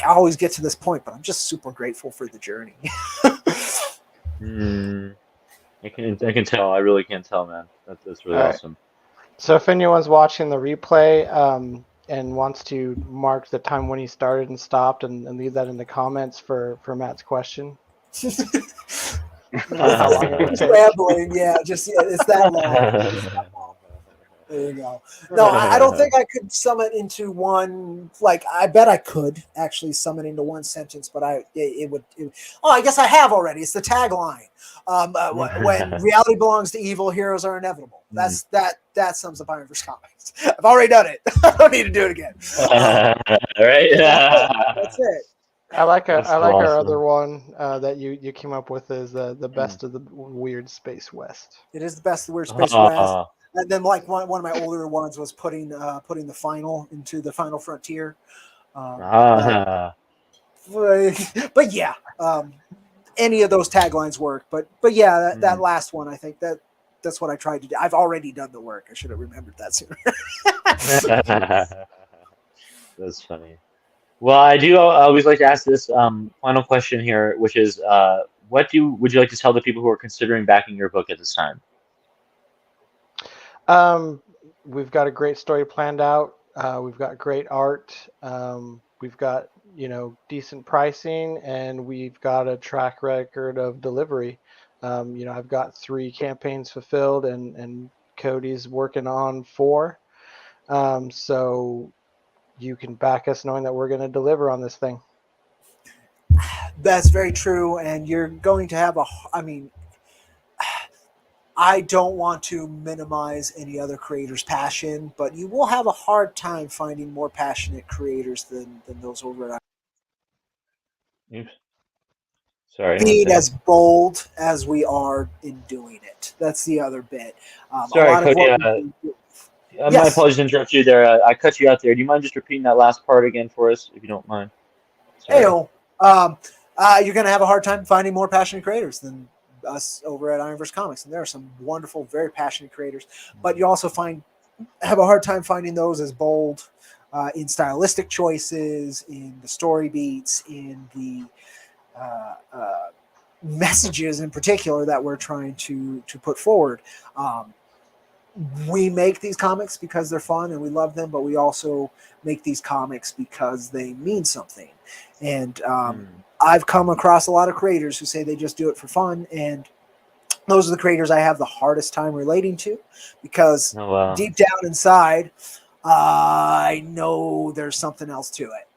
always get to this point, but I'm just super grateful for the journey. I can tell. I really can tell, man. That's really awesome. So if anyone's watching the replay and wants to mark the time when he started and stopped and leave that in the comments for Matt's question. Rambling, it's that long. There you go. No, I don't think I could sum it into one. Like, I bet I could actually sum it into one sentence, but I guess I have already. It's the tagline. When reality belongs to evil, heroes are inevitable. That sums up Ironverse Comics. I've already done it. I don't need to do it again. Right? That's it. I like our other one that you came up with is the best of the weird Space West. It is the best of the weird Space West. And then, like, one of my older ones was putting the final into the final frontier. But yeah, any of those taglines work. But yeah, that last one, I think that's what I tried to do. I've already done the work. I should have remembered that sooner. That's funny. Well, I do always like to ask this final question here, which is, would you like to tell the people who are considering backing your book at this time? We've got a great story planned out. We've got great art. We've got decent pricing, and we've got a track record of delivery. I've got 3 campaigns fulfilled, and Cody's working on 4. So you can back us knowing that we're going to deliver on this thing. That's very true, and you're going to have I don't want to minimize any other creator's passion, but you will have a hard time finding more passionate creators than those over at Oops. Sorry, being as bold as we are in doing it. That's the other bit. Sorry, a lot Cody. of what we do. My Yes. apologies to interrupt you there. I cut you out there. Do you mind just repeating that last part again for us, if you don't mind? Sorry. Heyo. You're going to have a hard time finding more passionate creators than us over at Ironverse Comics, and there are some wonderful, very passionate creators. But you also have a hard time finding those as bold in stylistic choices, in the story beats, in the messages in particular that we're trying to put forward. We make these comics because they're fun and we love them, but we also make these comics because they mean something. And I've come across a lot of creators who say they just do it for fun, and those are the creators I have the hardest time relating to, because deep down inside, I know there's something else to it.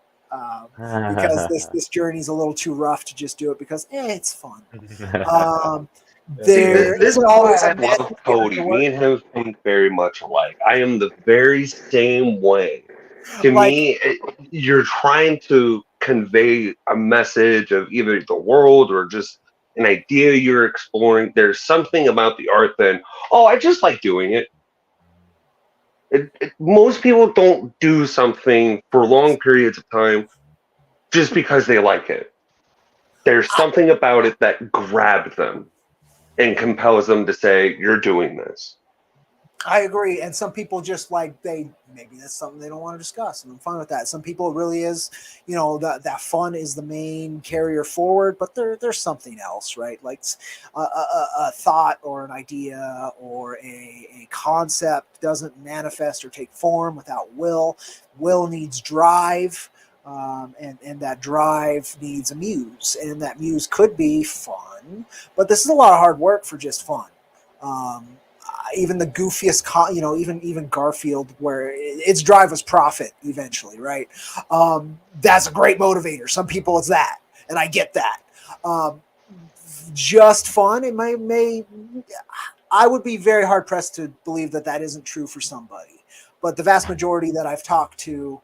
Because this journey's a little too rough to just do it because it's fun. This is why I love Cody. Me and him think very much alike. I am the very same way. To me, you're trying to convey a message of either the world or just an idea you're exploring. There's something about the art then, I just like doing it. Most people don't do something for long periods of time just because they like it. There's something about it that grabs them and compels them to say, you're doing this. I agree. And some people just maybe that's something they don't want to discuss, and I'm fine with that. Some people it really is, that fun is the main carrier forward, but there's something else, right? Like a thought or an idea or a concept doesn't manifest or take form without will. Will needs drive. And that drive needs a muse, and that muse could be fun, but this is a lot of hard work for just fun. Even the goofiest, even Garfield, where its drive was profit eventually, right? That's a great motivator. Some people it's that, and I get that. Just fun, it may. I would be very hard pressed to believe that isn't true for somebody, but the vast majority that I've talked to,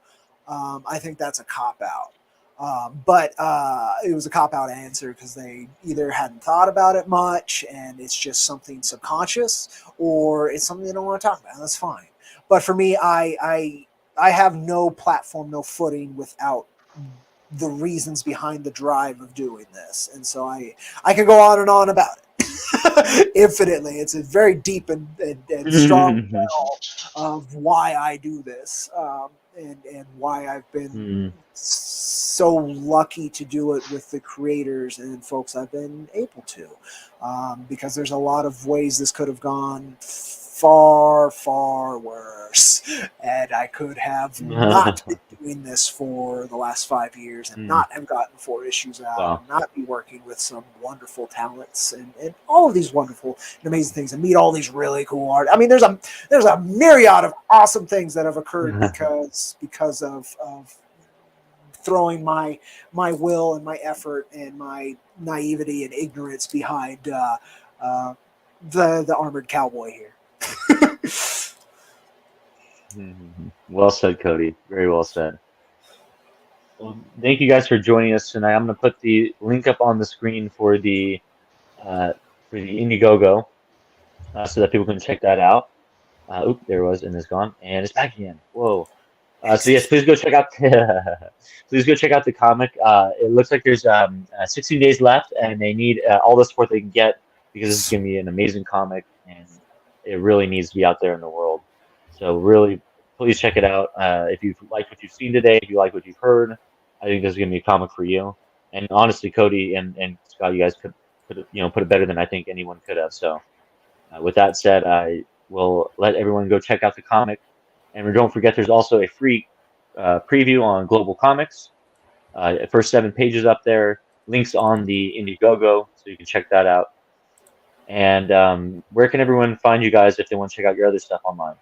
I think that's a cop-out. But it was a cop-out answer because they either hadn't thought about it much and it's just something subconscious, or it's something they don't want to talk about. That's fine. But for me, I have no platform, no footing without the reasons behind the drive of doing this. And so I can go on and on about it infinitely. It's a very deep and strong well of why I do this. And why I've been so lucky to do it with the creators and folks I've been able to, because there's a lot of ways this could have gone far, far worse, and I could have not been doing this for the last 5 years and not have gotten 4 issues out, and not be working with some wonderful talents and all of these wonderful and amazing things, and meet all these really cool art. I mean, there's a myriad of awesome things that have occurred because of throwing my will and my effort and my naivety and ignorance behind the armored cowboy here. Well said, Cody. Very well said. Well, thank you guys for joining us tonight. I'm going to put the link up on the screen for the Indiegogo, so that people can check that out. There it was, and it's gone, and it's back again. Whoa! So yes, please go check out the comic. It looks like there's 16 days left, and they need all the support they can get, because this is going to be an amazing comic, and it really needs to be out there in the world. So really, please check it out. If you've liked what you've seen today, if you like what you've heard, I think this is going to be a comic for you. And honestly, Cody and Scott, you guys could put it better than I think anyone could have. So with that said, I will let everyone go check out the comic. And don't forget, there's also a free preview on Global Comics. First 7 pages up there. Links on the Indiegogo, so you can check that out. And where can everyone find you guys if they want to check out your other stuff online?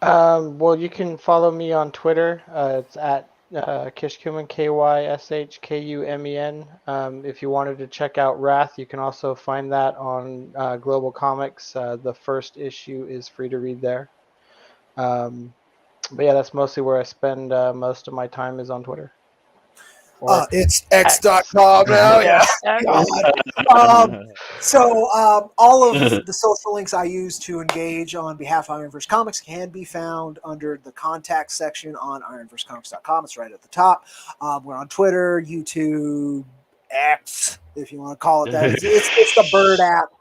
Well, you can follow me on Twitter. It's at Kishkumen, KYSHKUMEN. If you wanted to check out Wrath, you can also find that on Global Comics. The first issue is free to read there. But yeah, that's mostly where I spend most of my time is on Twitter. It's X.com now. Yeah. So all of the social links I use to engage on behalf of Ironverse Comics can be found under the contact section on ironversecomics.com. It's right at the top. We're on Twitter, YouTube, X, if you want to call it that. It's the Bird app.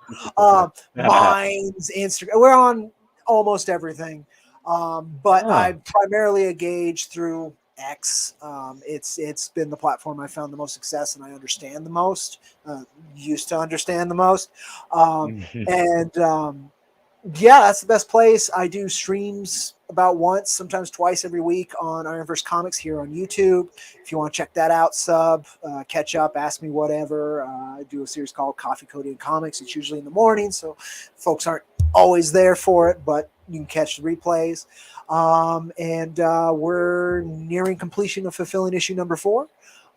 Minds, Instagram. We're on almost everything. But I primarily engage through X. It's been the platform I found the most success and I understand the most, used to understand the most. Yeah, that's the best place. I do streams about once, sometimes twice every week on Ironverse Comics here on YouTube. If you want to check that out, catch up, ask me whatever. I do a series called Coffee, Cody, and Comics. It's usually in the morning, so folks aren't always there for it, but you can catch the replays. We're nearing completion of fulfilling issue number 4.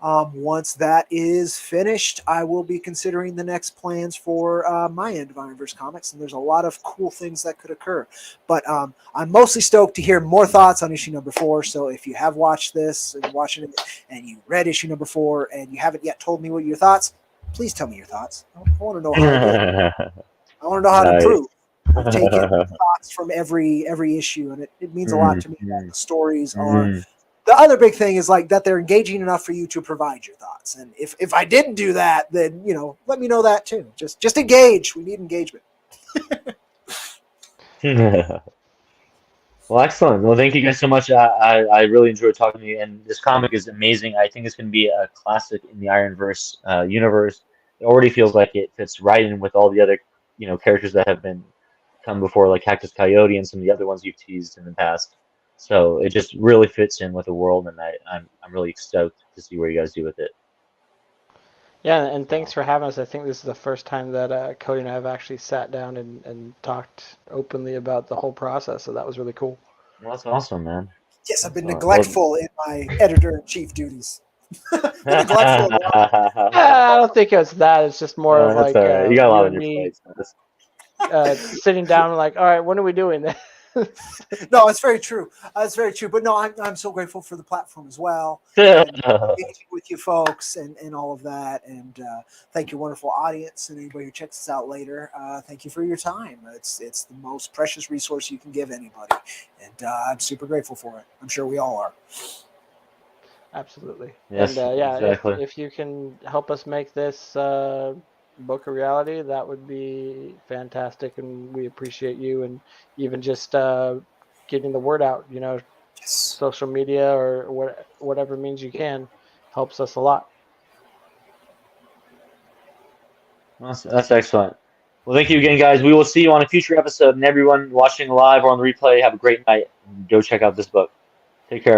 Once that is finished, I will be considering the next plans for my end of Ironverse Comics, and there's a lot of cool things that could occur. But I'm mostly stoked to hear more thoughts on issue number 4. So if you have watched this and watching it, and you read issue number 4, and you haven't yet told me what your thoughts, please tell me your thoughts. I want to know how to do it. I want to know how to improve. I've taken thoughts from every issue, and it means a lot to me that the stories are. The other big thing is like that they're engaging enough for you to provide your thoughts. And if I didn't do that, then let me know that too. Just engage. We need engagement. Well, excellent. Well, thank you guys so much. I really enjoyed talking to you, and this comic is amazing. I think it's going to be a classic in the Ironverse universe. It already feels like it fits right in with all the other characters that have been come before, like Cactus Coyote and some of the other ones you've teased in the past. So it just really fits in with the world, and I'm really stoked to see where you guys do with it. Yeah, and thanks for having us. I think this is the first time that Cody and I have actually sat down and talked openly about the whole process, so that was really cool. Well, that's awesome, man. Yes, I've been neglectful in my editor-in-chief duties. I don't think it's that. It's just more of like you got a lot on your plate. Sitting down and like, all right, when are we doing this? No, it's very true. It's very true. But no, I'm so grateful for the platform as well. Engaging with you folks and all of that. And thank you, wonderful audience, and anybody who checks us out later. Thank you for your time. It's the most precious resource you can give anybody. And I'm super grateful for it. I'm sure we all are. Absolutely. Yes, and exactly. if you can help us make this book a reality, that would be fantastic, and we appreciate you, and even just getting the word out, Yes. Social media or whatever means you can helps us a lot. That's excellent. Well, thank you again, guys. We will see you on a future episode, and everyone watching live or on the replay, have a great night. Go check out this book. Take care, everyone.